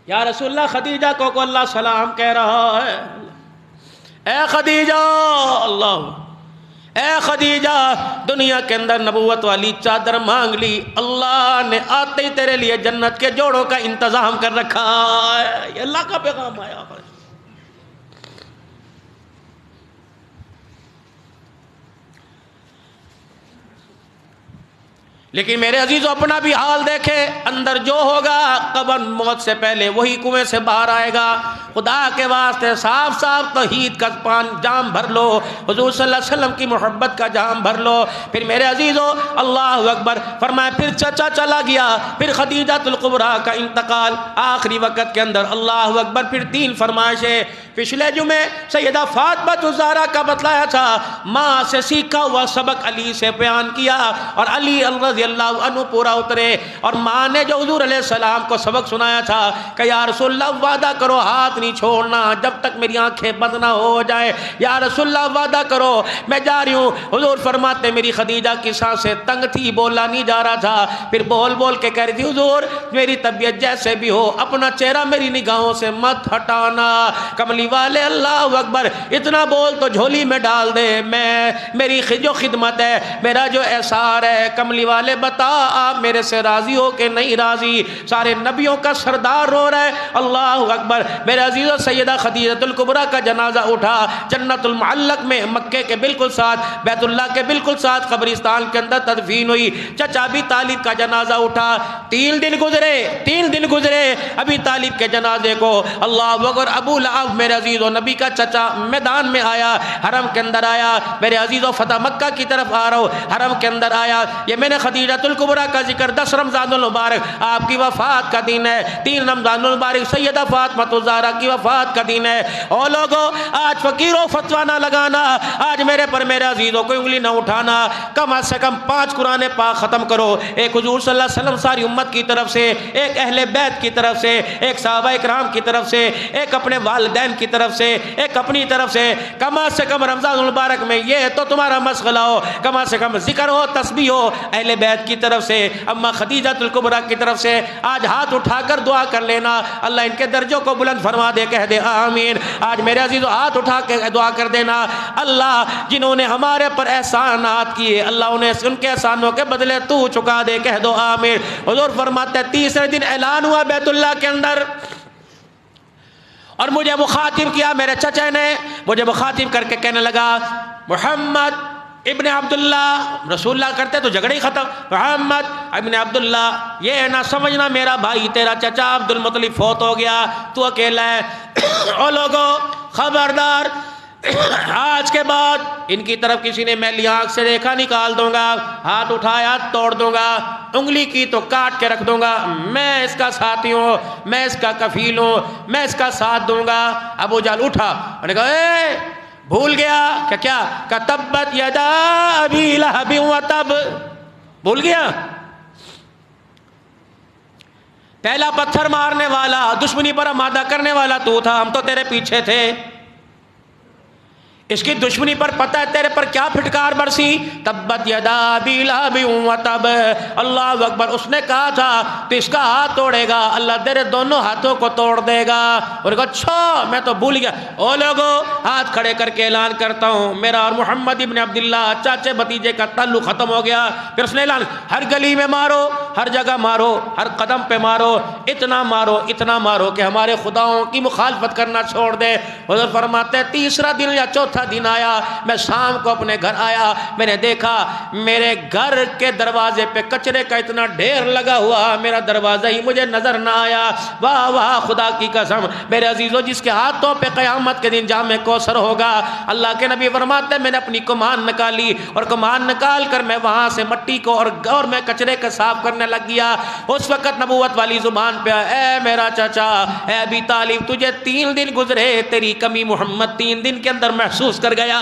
یا رسول اللہ خدیجہ کو اللہ سلام کہہ رہا ہے۔ اے خدیجہ، اے خدیجہ دنیا کے اندر نبوت والی چادر مانگ لی، اللہ نے آتے ہی تیرے لیے جنت کے جوڑوں کا انتظام کر رکھا ہے۔ یہ اللہ کا پیغام آیا۔ لیکن میرے عزیزوں اپنا بھی حال دیکھے، اندر جو ہوگا قبر موت سے پہلے وہی کنویں سے باہر آئے گا۔ خدا کے واسطے صاف صاف توحید کا جام بھر لو، حضور صلی اللہ علیہ وسلم کی محبت کا جام بھر لو۔ پھر میرے عزیزوں اللہ اکبر فرمائے، پھر چچا چلا گیا، پھر خدیجہ الکبریٰ کا انتقال آخری وقت کے اندر، اللہ اکبر۔ پھر 3 فرمائشیں پچھلے جمعے سیدہ فاطمہ الزہرا کا بتلایا تھا، ماں سے سیکھا ہوا سبق علی سے بیان کیا، اور علی رضی اللہ عنہ پورا اترے، اور ماں نے جو حضور علیہ السلام کو سبق سنایا تھا کہ یا رسول اللہ وعدہ کرو ہاتھ نہیں چھوڑنا جب تک میری آنکھیں بند نہ ہو جائے، یا رسول اللہ وعدہ کرو میں جا رہی ہوں۔ حضور فرماتے میری خدیجہ کی سانسیں تنگ تھی، بولا نہیں جا رہا تھا، پھر بول بول کے کہہ رہی تھی حضور میری طبیعت جیسے بھی ہو اپنا چہرہ میری نگاہوں سے مت ہٹانا۔ کملی والے اللہ اکبر، اتنا بول تو جھولی میں ڈال دے، میں میری جو خدمت ہے، میرا جو احسار ہے، کملی والے بتا آپ میرے سے راضی ہو کہ نہیں راضی؟ سارے نبیوں کا سردار رو رہا ہے، اللہ اکبر۔ میرے عزیزو سیدہ خدیجہ الکبریٰ کا جنازہ اٹھا، جنت المعلق میں مکے کے بالکل ساتھ، بیت اللہ کے بالکل ساتھ قبرستان کے اندر تدفین ہوئی۔ چچا ابی طالب کا جنازہ اٹھا، 3 دن گزرے ابی طالب کے جنازے کو، اللہ اکبر۔ ابو لہب میرے عزیزو نبی کا چچا میدان میں آیا، حرم کے اندر آیا، میرے عزیزو فتح مکہ کی طرف آ رہا ہوں، حرم کے اندر آیا۔ یہ میں نے خدیجہ الکبریٰ کا ذکر 10 رمضان المبارک آپ کی وفات کا دن ہے، 3 رمضان المبارک سیدہ فاطمہ الزہرا کی وفات کا دن ہے۔ او لوگو آج فقیروں فتویٰ نہ لگانا، آج میرے پر میرے عزیزوں کوئی انگلی نہ اٹھانا، کم از سے کم 5 قرآن پاک ختم کرو، ایک حضور صلی اللہ علیہ وسلم ساری امت کی طرف سے، ایک اہل بیت کی طرف سے، ایک صحابہ اکرام کی طرف سے، ایک اپنے والدین کی طرف سے، ایک اپنی طرف سے، کم از سے کم رمضان المبارک میں یہ تو تمہارا مشغلہ ہو، کم از سے کم ذکر ہو، تسبیح ہو، اہل بیت کی طرف سے، اما خدیجہ الکبریٰ کی طرف سے آج ہاتھ اٹھا کر دعا کر لینا، اللہ ان کے درجوں کو بلند فرما دے، کہہ دے آمین۔ آج میرے عزیزو ہاتھ اٹھا کے دعا کر دینا، اللہ جنہوں نے ہمارے پر احسانات کیے اللہ انہیں ان کے احسانوں کے بدلے تو چکا دے، کہہ دو آمین۔ حضور فرماتے ہیں 3 دن اعلان ہوا بیت اللہ کے اندر، اور مجھے مخاطب کیا، میرے چچا نے مجھے مخاطب کر کے کہنے لگا محمد ابن عبداللہ، رسول اللہ کرتے تو جھگڑے ہی ختم، محمد ابن عبداللہ یہ نہ سمجھنا میرا بھائی تیرا چچا عبد المطلب فوت ہو گیا، تو اکیلا ہے۔ او لوگو خبردار، آج کے بعد ان کی طرف کسی نے میلی آنکھ سے دیکھا نکال دوں گا، ہاتھ اٹھایا توڑ دوں گا، انگلی کی تو کاٹ کے رکھ دوں گا، میں اس کا ساتھی ہوں، میں اس کا کفیل ہوں، میں اس کا ساتھ دوں گا۔ ابو جہل اٹھا اور نے کہا اے بھول گیا کیا کہ تبت یدا ابی لہب وتب، بھول گیا؟ پہلا پتھر مارنے والا، دشمنی پر آمادہ کرنے والا تو تھا، ہم تو تیرے پیچھے تھے، اس کی دشمنی پر پتہ ہے تیرے پر کیا پھٹکار برسی، تبت یدا ابی لہب وتب، اللہ اکبر۔ اس نے کہا تھا تو اس کا ہاتھ توڑے گا اللہ تیرے دونوں ہاتھوں کو توڑ دے گا، اور کہا اچھا میں تو بھول گیا۔ او لوگو ہاتھ کھڑے کر کے اعلان کرتا ہوں میرا اور محمد ابن عبداللہ چاچے بھتیجے کا تعلق ختم ہو گیا۔ پھر اس نے اعلان، ہر گلی میں مارو، ہر جگہ مارو، ہر قدم پہ مارو، اتنا مارو کہ ہمارے خداؤں کی مخالفت کرنا چھوڑ دے۔ حضور فرماتے ہیں 3 دن یا 4 دن آیا، میں شام کو اپنے گھر آیا، میں نے دیکھا میرے گھر کے دروازے پہ کچرے کا اتنا ڈھیر لگا ہوا، میرا دروازہ ہی مجھے نظر نہ آیا۔ واہ واہ خدا کی قسم، میرے عزیزو جس کے ہاتھوں پہ قیامت کے دن جام کوثر ہوگا، اللہ کے نبی فرماتے ہیں میں نے اپنی کمان نکالی، اور کمان نکال کر میں وہاں سے مٹی کو اور میں کچرے کا صاف کرنے لگ گیا۔ اس وقت نبوت والی زبان پہ اے میرا چچا، اے ابی طالب تجھے 3 دن گزرے، تیری کمی محمد 3 دن کے اندر محسوس کر گیا۔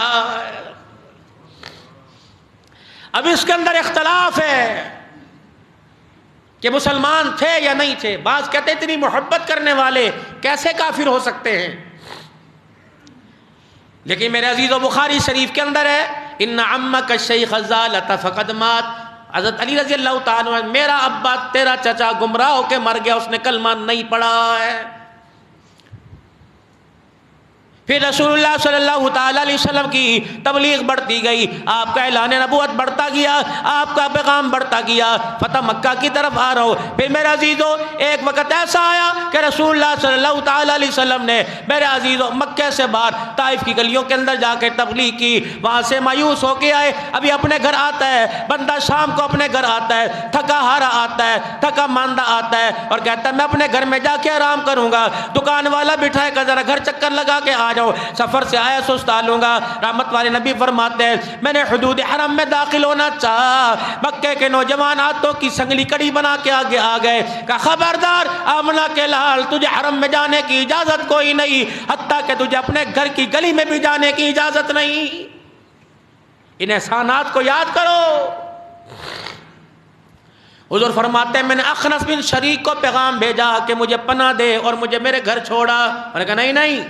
اب اس کے اندر اختلاف ہے کہ مسلمان تھے یا نہیں تھے، بعض کہتے اتنی محبت کرنے والے کیسے کافر ہو سکتے ہیں، لیکن میرے عزیزو بخاری شریف کے اندر ہے ان عمک الشیخ الضالۃ فقد مات، حضرت علی رضی اللہ تعالیٰ عنہ، میرا ابا تیرا چچا گمراہ ہو کے مر گیا، اس نے کلمہ نہیں پڑھا ہے۔ پھر رسول اللہ صلی اللہ تعالیٰ علیہ وسلم کی تبلیغ بڑھتی گئی، آپ کا اعلان نبوت بڑھتا گیا، آپ کا پیغام بڑھتا گیا، فتح مکہ کی طرف آ رہا ہو۔ پھر میرے عزیزو ایک وقت ایسا آیا کہ رسول اللہ صلی اللہ تعالیٰ علیہ وسلم نے میرے عزیزو مکہ سے باہر طائف کی گلیوں کے اندر جا کے تبلیغ کی، وہاں سے مایوس ہو کے آئے، ابھی اپنے گھر آتا ہے بندہ، شام کو اپنے گھر آتا ہے، تھکا ہارا آتا ہے، تھکا ماندہ آتا ہے اور کہتا ہے میں اپنے گھر میں جا کے آرام کروں گا، دکان والا بٹھائے گا ذرا گھر چکر لگا کے آ جاؤ، سفر سے آیا سستا لوں گا۔ رحمت والے نبی فرماتے ہیں میں نے حدود حرم میں داخل ہونا چاہا، مکے کے نوجوان ہاتھوں کی سنگلی کڑی بنا کے آگے آ گئے، کہا خبردار آمنہ کے لال، تجھے حرم میں جانے کی اجازت کوئی نہیں، حتیٰ کہ تجھے اپنے گھر کی گلی میں بھی جانے کی اجازت نہیں۔ ان احسانات کو یاد کرو۔ حضور فرماتے ہیں میں نے اخنس بن شریک کو پیغام بھیجا کہ مجھے پناہ دے اور مجھے میرے گھر چھوڑا، انہوں نے کہا نہیں نہیں۔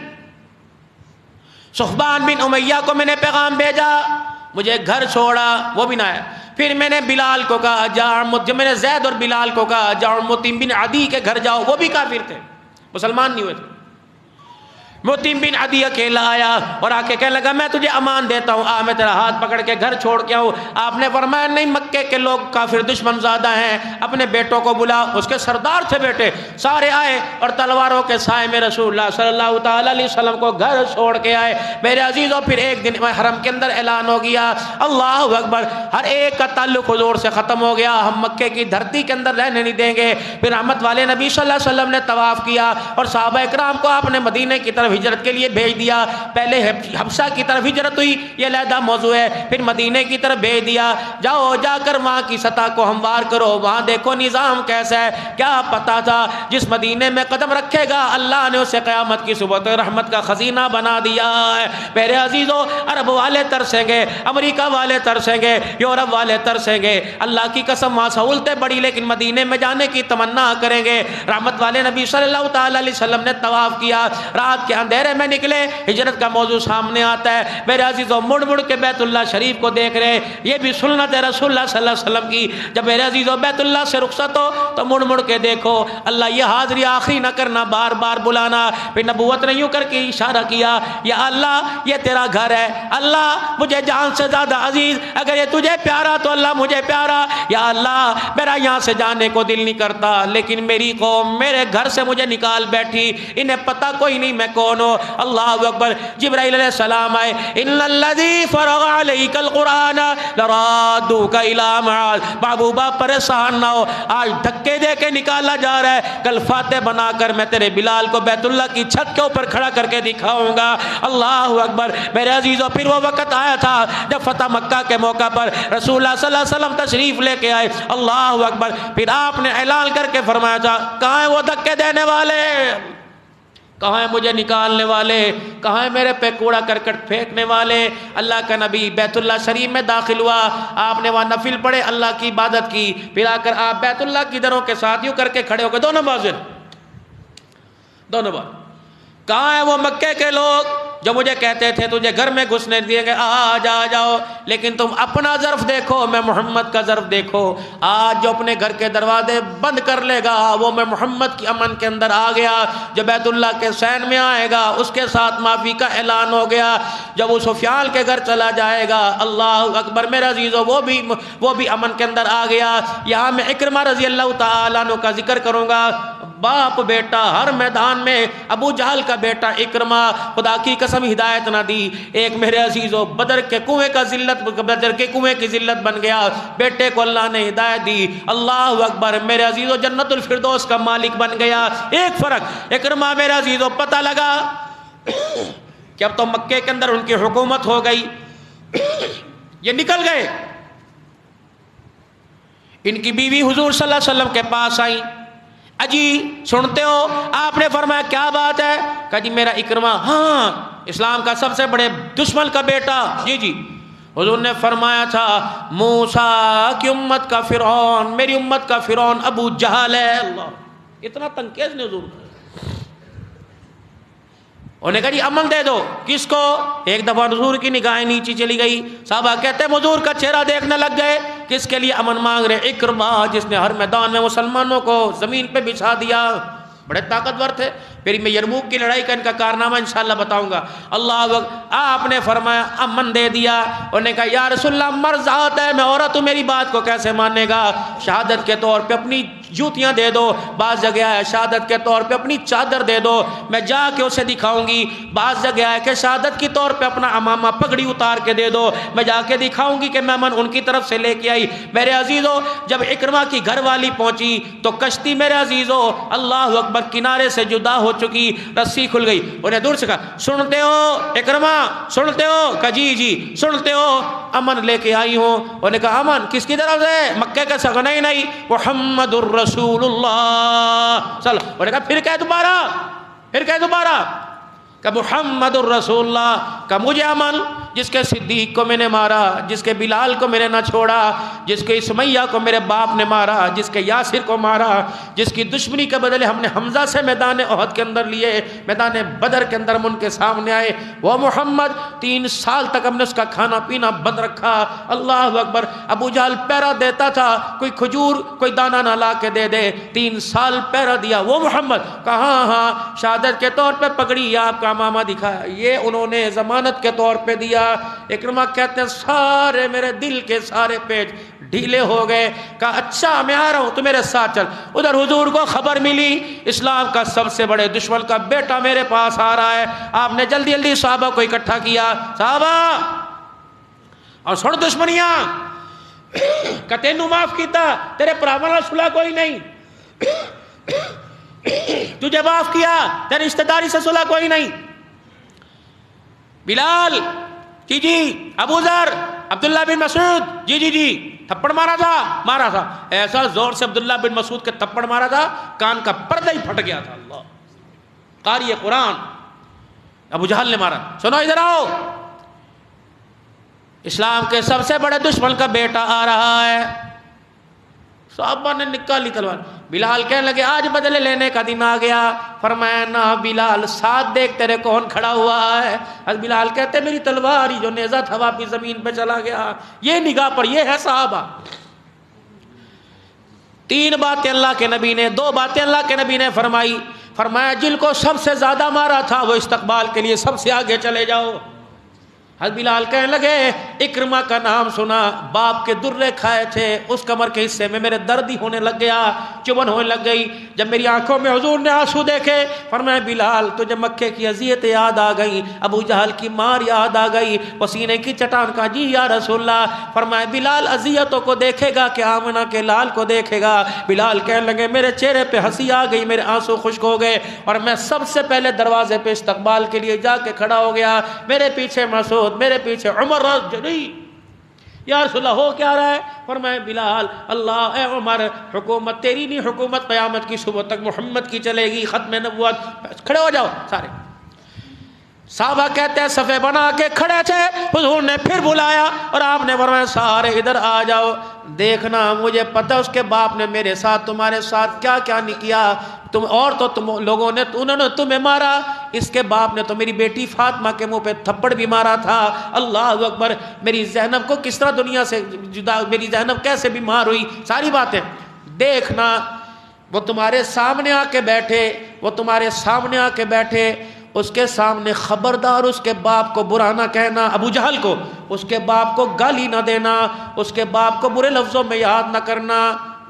صحبان بن امیہ کو میں نے پیغام بھیجا، مجھے گھر چھوڑا، وہ بھی نہ آیا۔ پھر میں نے بلال کو کہا جب میں نے زید اور بلال کو کہا جاؤ متیم بن عدی کے گھر جاؤ، وہ بھی کافر تھے، مسلمان نہیں ہوئے تھے۔ متیم بن عدی اکیلا آیا اور آ کے کہنے لگا میں تجھے امان دیتا ہوں، آ میں تیرا ہاتھ پکڑ کے گھر چھوڑ کے آؤں۔ آپ نے فرمایا نہیں، مکے کے لوگ کافر دشمن زادہ ہیں، اپنے بیٹوں کو بلا۔ اس کے سردار تھے بیٹے، سارے آئے اور تلواروں کے سائے میں رسول اللہ صلی اللہ تعالیٰ علیہ وسلم کو گھر چھوڑ کے آئے۔ میرے عزیزوں پھر ایک دن میں حرم کے اندر اعلان ہو گیا، اللہ اکبر، ہر ایک کا تعلق حضور سے ختم ہو گیا، ہم مکے کی دھرتی کے اندر رہنے نہیں دیں گے۔ پھر رحمت والے نبی صلی اللہ علیہ وسلم نے طواف کیا اور صحابہ اکرام کو آپ نے مدینہ کی طرف ہجرت کے لیے بھیج دیا۔ پہلے حبشہ کی طرف ہجرت ہوئی، یہ علیحدہ موضوع ہے، پھر مدینہ کی طرف بھیج دیا، جاؤ جا کر وہاں کی سطح کو ہموار کرو، وہاں دیکھو نظام کیسا ہے۔ کیا پتا تھا جس مدینے میں قدم رکھے گا اللہ نے اسے قیامت کی صبح تک رحمت کا خزینہ بنا دیا ہے۔ میرے عزیزو عرب والے ترسیں گے، امریکہ والے ترسیں گے، یورپ والے ترسیں گے، اللہ کی قسم وہاں سہولتیں بڑی لیکن مدینے میں جانے کی تمنا کریں گے۔ رحمت والے نبی صلی اللہ تعالیٰ علیہ وسلم نے طواف کیا، رات کے اندھیرے میں نکلے، ہجرت کا موضوع سامنے آتا ہے۔ میرے عزیزوں مڑ مڑ کے بیت اللہ شریف کو دیکھ رہے، یہ بھی سنت ہے رسول اللہ صلی اللہ علیہ وسلم کی، جب میرے عزیزوں بیت اللہ سے رخصت ہو تو مڑ مڑ کے دیکھو، اللہ یہ حاضری آخری نہ کرنا، بار بار بلانا۔ پھر نبوت نے یوں کر کے اشارہ کیا، یا اللہ یہ تیرا گھر ہے، اللہ مجھے جان سے زیادہ عزیز، اگر یہ تجھے پیارا تو اللہ مجھے پیارا، یا اللہ میرا یہاں سے جانے کو دل نہیں کرتا لیکن میری قوم میرے گھر سے مجھے نکال بیٹھی، انہیں پتہ کوئی نہیں میں کون ہوں۔ اللہ اکبر، جبرائیل علیہ السلام آئے، ان الذی فرغ علیک القرآن لرادوک الی معاد، محبوبہ پریشان نہ ہو، آج دھکے دے کے نکالا جا رہا ہے، کل فاتح بنا کر میں تیرے بلال کو بیت اللہ کی چھت کے اوپر کھڑا کر کے دکھاؤں گا۔ اللہ اکبر، میرے عزیزوں پھر وہ وقت آیا تھا جب فتح مکہ کے موقع پر رسول اللہ صلی اللہ علیہ وسلم تشریف لے کے آئے۔ اللہ اکبر، پھر آپ نے اعلان کر کے فرمایا تھا کہاں ہیں وہ دھکے دینے والے، کہاں ہیں مجھے نکالنے والے، کہاں ہیں میرے پہ کوڑا کرکٹ پھینکنے والے۔ اللہ کا نبی بیت اللہ شریف میں داخل ہوا، آپ نے وہاں نفل پڑھے، اللہ کی عبادت کی، پھر آ کر آپ بیت اللہ کی دروں کے ساتھ یوں کر کے کھڑے ہو گئے، دونوں بار کہاں ہیں وہ مکے کے لوگ جو مجھے کہتے تھے تجھے گھر میں گھسنے دیے گئے، آج آ جاؤ، لیکن تم اپنا ظرف دیکھو، میں محمد کا ظرف دیکھو۔ آج جو اپنے گھر کے دروازے بند کر لے گا وہ میں محمد کی امن کے اندر آ گیا، جو بیت اللہ کے سین میں آئے گا اس کے ساتھ معافی کا اعلان ہو گیا، جب وہ سفیان کے گھر چلا جائے گا اللہ اکبر میرے عزیزو وہ بھی امن کے اندر آ گیا۔ یہاں میں اکرمہ رضی اللہ تعالیٰ عنہ کا ذکر کروں گا، باپ بیٹا ہر میدان میں، ابو جہل کا بیٹا اکرمہ، خدا کی قسم ہدایت نہ دی، ایک میرے عزیزو بدر کے کنویں کی ذلت بن گیا، بیٹے کو اللہ نے ہدایت دی، اللہ اکبر میرے عزیزو جنت الفردوس کا مالک بن گیا۔ ایک فرق اکرمہ میرے عزیزو پتہ لگا کہ اب تو مکے کے اندر ان کی حکومت ہو گئی، یہ نکل گئے، ان کی بیوی حضور صلی اللہ علیہ وسلم کے پاس آئیں، اجی سنتے ہو؟ آپ نے فرمایا کیا بات ہے؟ کہا جی میرا اکرمہ، ہاں اسلام کا سب سے بڑے دشمن کا بیٹا، جی حضور نے فرمایا تھا موسیٰ کی امت کا فرعون، میری امت کا فرعون ابو جہل ہے۔ اللہ، اتنا تنقید نے حضور کا، انہوں نے کہا جی امن دے دو، کس کو؟ ایک دفعہ حضور کی نگاہیں نیچے چلی گئی، صحابہ کہتے ہیں حضور کا چہرہ دیکھنے لگ گئے، کس کے لیے امن مانگ رہے؟ اکرمہ، جس نے ہر میدان میں مسلمانوں کو زمین پہ بچھا دیا، بڑے طاقتور تھے. پھر میں یرموک کی لڑائی کا ان کا کارنامہ انشاءاللہ بتاؤں گا. اللہ آپ نے فرمایا امن دے دیا. انہوں نے کہا یا رسول اللہ مرض آتا ہے, میں عورت ہوں, میری بات کو کیسے مانے گا؟ شہادت کے طور پہ اپنی جوتیاں دے دو. بعض جگہ ہے شہادت کے طور پہ اپنی چادر دے دو, میں جا کے اسے دکھاؤں گی. بعض جگہ ہے کہ شہادت کے طور پہ اپنا امامہ پگڑی اتار کے دے دو, میں جا کے دکھاؤں گی کہ میں من ان کی طرف سے لے کے آئی. میرے عزیزو جب اکرمہ کی گھر والی پہنچی تو کشتی میرے عزیزو اللہ اکبر کنارے سے جدا ہو چکی, رسی کھل گئی. انہیں دور سے کہا سنتے ہو اکرمہ, سنتے ہو؟ کہا جی جی سنتے ہو, امن لے کے آئی ہوں. انہوں نے کہا امن کس کی طرف سے؟ مکے کا سگا. نہیں محمد الرسول اللہ صلی اللہ. انہوں نے کہا پھر کہہ دوبارہ کہ محمد الرسول اللہ. کہ مجھے امن جس کے صدیق کو میں نے مارا, جس کے بلال کو میں نے نہ چھوڑا, جس کے سمیہ کو میرے باپ نے مارا, جس کے یاسر کو مارا, جس کی دشمنی کے بدلے ہم نے حمزہ سے میدان احد کے اندر لیے, میدان بدر کے اندر ہم ان کے سامنے آئے, وہ محمد 3 سال تک ہم نے اس کا کھانا پینا بند رکھا. اللہ اکبر. ابو جہل پیرا دیتا تھا, کوئی کھجور کوئی دانہ نہ لا کے دے دے, 3 سال پیرا دیا. وہ محمد کہاں ہاں شہادت کے طور پہ پگڑی آپ کا امامہ دکھایا, یہ انہوں نے ضمانت کے طور پہ دیا. اکرمہ کہتے ہیں سارے میرے دل کے سارے پیج ڈھیلے ہو گئے. کہا اچھا میں آ رہا ہوں تو میرے ساتھ چل. ادھر حضور کو خبر ملی اسلام کا سب سے بڑے دشمن کا بیٹا میرے پاس آ رہا ہے. آپ نے جلدی جلدی صحابہ کو اکٹھا کیا. صحابہ اور سن دشمنیاں, کہ تینوں معاف کیتا, تیرے پراوانا صلح کوئی نہیں, تجھے معاف کیا, تیرے رشتہ داری سے صلح کوئی نہیں. بلال جی جی, ابو ذر, عبداللہ بن مسعود جی جی جی, تھپڑ مارا تھا ایسا زور سے عبداللہ بن مسعود کے تھپڑ مارا تھا کان کا پردہ ہی پھٹ گیا تھا. اللہ قاری قرآن ابو جہل نے مارا. سنو ادھر آؤ, اسلام کے سب سے بڑے دشمن کا بیٹا آ رہا ہے. صحابہ نے نکالی تلوار. بلال کہنے لگے آج بدلے لینے کا دن آ گیا. فرمایا نہ بلال, ساتھ دیکھ تیرے کون کھڑا ہوا ہے. حضرت بلال کہتے میری تلوار ہی جو نیزہ تھا واپس زمین پہ چلا گیا. یہ نگاہ پر یہ ہے صحابہ. 3 باتیں اللہ کے نبی نے, 2 باتیں اللہ کے نبی نے فرمائی. فرمایا جن کو سب سے زیادہ مارا تھا وہ استقبال کے لیے سب سے آگے چلے جاؤ. حضرت بلال کہنے لگے اکرمہ کا نام سنا, باپ کے درے کھائے تھے, اس کمر کے حصے میں میرے درد ہی ہونے لگ گیا, چبھن ہونے لگ گئی. جب میری آنکھوں میں حضور نے آنسو دیکھے فرمایا بلال تجھے مکے کی اذیت یاد آ گئی, ابو جہل کی مار یاد آ گئی, پسینے کی چٹان. کا جی یا رسول اللہ. فرمایا بلال اذیتوں کو دیکھے گا کہ آمنہ کے لال کو دیکھے گا؟ بلال کہنے لگے میرے چہرے پہ ہنسی آ گئی, میرے آنسو خشک ہو گئے, اور میں سب سے پہلے دروازے پہ استقبال کے لیے جا کے کھڑا ہو گیا. میرے پیچھے مسعود, میرے پیچھے عمر رضی. یا رسول اللہ ہو کیا رہا ہے؟ فرمایا بلال اللہ اے عمر, حکومت تیری نہیں, حکومت قیامت کی صبح تک محمد کی چلے گی, ختم نبوت. کھڑے ہو جاؤ سارے. صحابہ کہتے ہیں صفے بنا کے کھڑے تھے, حضور نے پھر بلایا اور آپ نے فرمایا سارے ادھر آ جاؤ. دیکھنا مجھے پتہ اس کے باپ نے میرے ساتھ تمہارے ساتھ کیا کیا نہیں کیا. تم اور تو تم لوگوں نے, انہوں نے تمہیں مارا, اس کے باپ نے تو میری بیٹی فاطمہ کے منہ پہ تھپڑ بھی مارا تھا. اللہ اکبر. میری زینب کو کس طرح دنیا سے جدا, میری زینب کیسے بیمار ہوئی, ساری باتیں دیکھنا. وہ تمہارے سامنے آ کے بیٹھے, وہ تمہارے سامنے آ کے بیٹھے, اس کے سامنے خبردار اس کے باپ کو برا نہ کہنا, ابو جہل کو, اس کے باپ کو گالی نہ دینا, اس کے باپ کو برے لفظوں میں یاد نہ کرنا.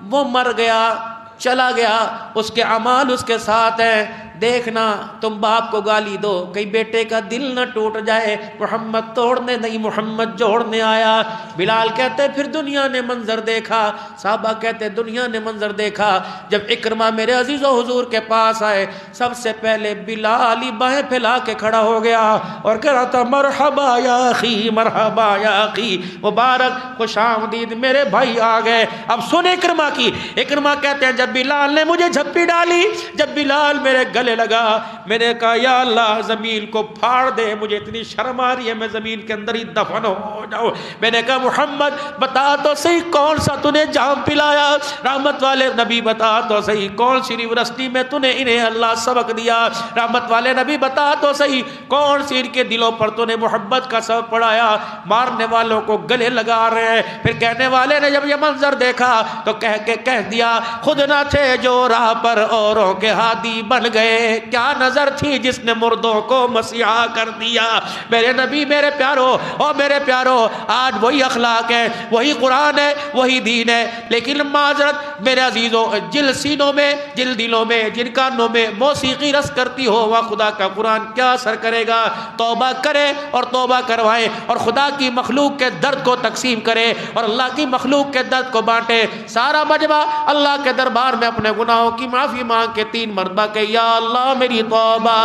وہ مر گیا, چلا گیا, اس کے اعمال اس کے ساتھ ہیں. دیکھنا تم باپ کو گالی دو, کہیں بیٹے کا دل نہ ٹوٹ جائے. محمد توڑنے نہیں, محمد جوڑنے آیا. بلال کہتے پھر دنیا نے منظر دیکھا, صحابہ کہتے دنیا نے منظر دیکھا. جب اکرمہ میرے عزیز و حضور کے پاس آئے, سب سے پہلے بلال ہی بائیں پھیلا کے کھڑا ہو گیا اور کہہ رہا تھا مرحبا یا اخی, مرحبا یا اخی, مبارک, خوش آمدید, میرے بھائی آ گئے. اب سن اکرمہ کی. اکرمہ کہتے ہیں جب بلال نے مجھے جھپی ڈالی, جب بلال میرے گلے گلے لگا. میں نے کہا یا اللہ زمین کو پھاڑ دے, مجھے اتنی شرم آ رہی ہے میں زمین کے اندر ہی دفن ہو جاؤں. میں نے کہا محمد بتا تو صحیح کون سا تو نے جام پلایا, رحمت والے نبی بتا تو صحیح کون سی یونیورسٹی میں تو نے انہیں اللہ سبق دیا, رحمت والے نبی بتا تو صحیح کون سی ان کے دلوں پر تو نے محبت کا سبق پڑھایا. مارنے والوں کو گلے لگا رہے ہیں. پھر کہنے والے نے جب یہ منظر دیکھا تو کہہ دیا خود نہ تھے جو راہ پر اوروں کے ہادی بن گئے, کیا نظر تھی جس نے مردوں کو مسیحا کر دیا. میرے نبی میرے پیارو اور میرے پیارو, آج وہی اخلاق ہے, وہی قرآن ہے, وہی دین ہے, لیکن معذرت میرے عزیزوں جن سینوں میں جن دلوں میں جن کانوں میں موسیقی رس کرتی ہو وہ خدا کا قرآن کیا اثر کرے گا. توبہ کرے اور توبہ کروائے اور خدا کی مخلوق کے درد کو تقسیم کرے اور اللہ کی مخلوق کے درد کو بانٹے. سارا مجمع اللہ کے دربار میں اپنے گناہوں کی معافی مانگ کے 3 مرتبہ کہ یا اللہ میری توبہ,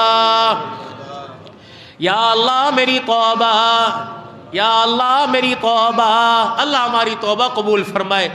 یا اللہ میری توبہ, یا اللہ میری توبہ. اللہ ہماری توبہ قبول فرمائے.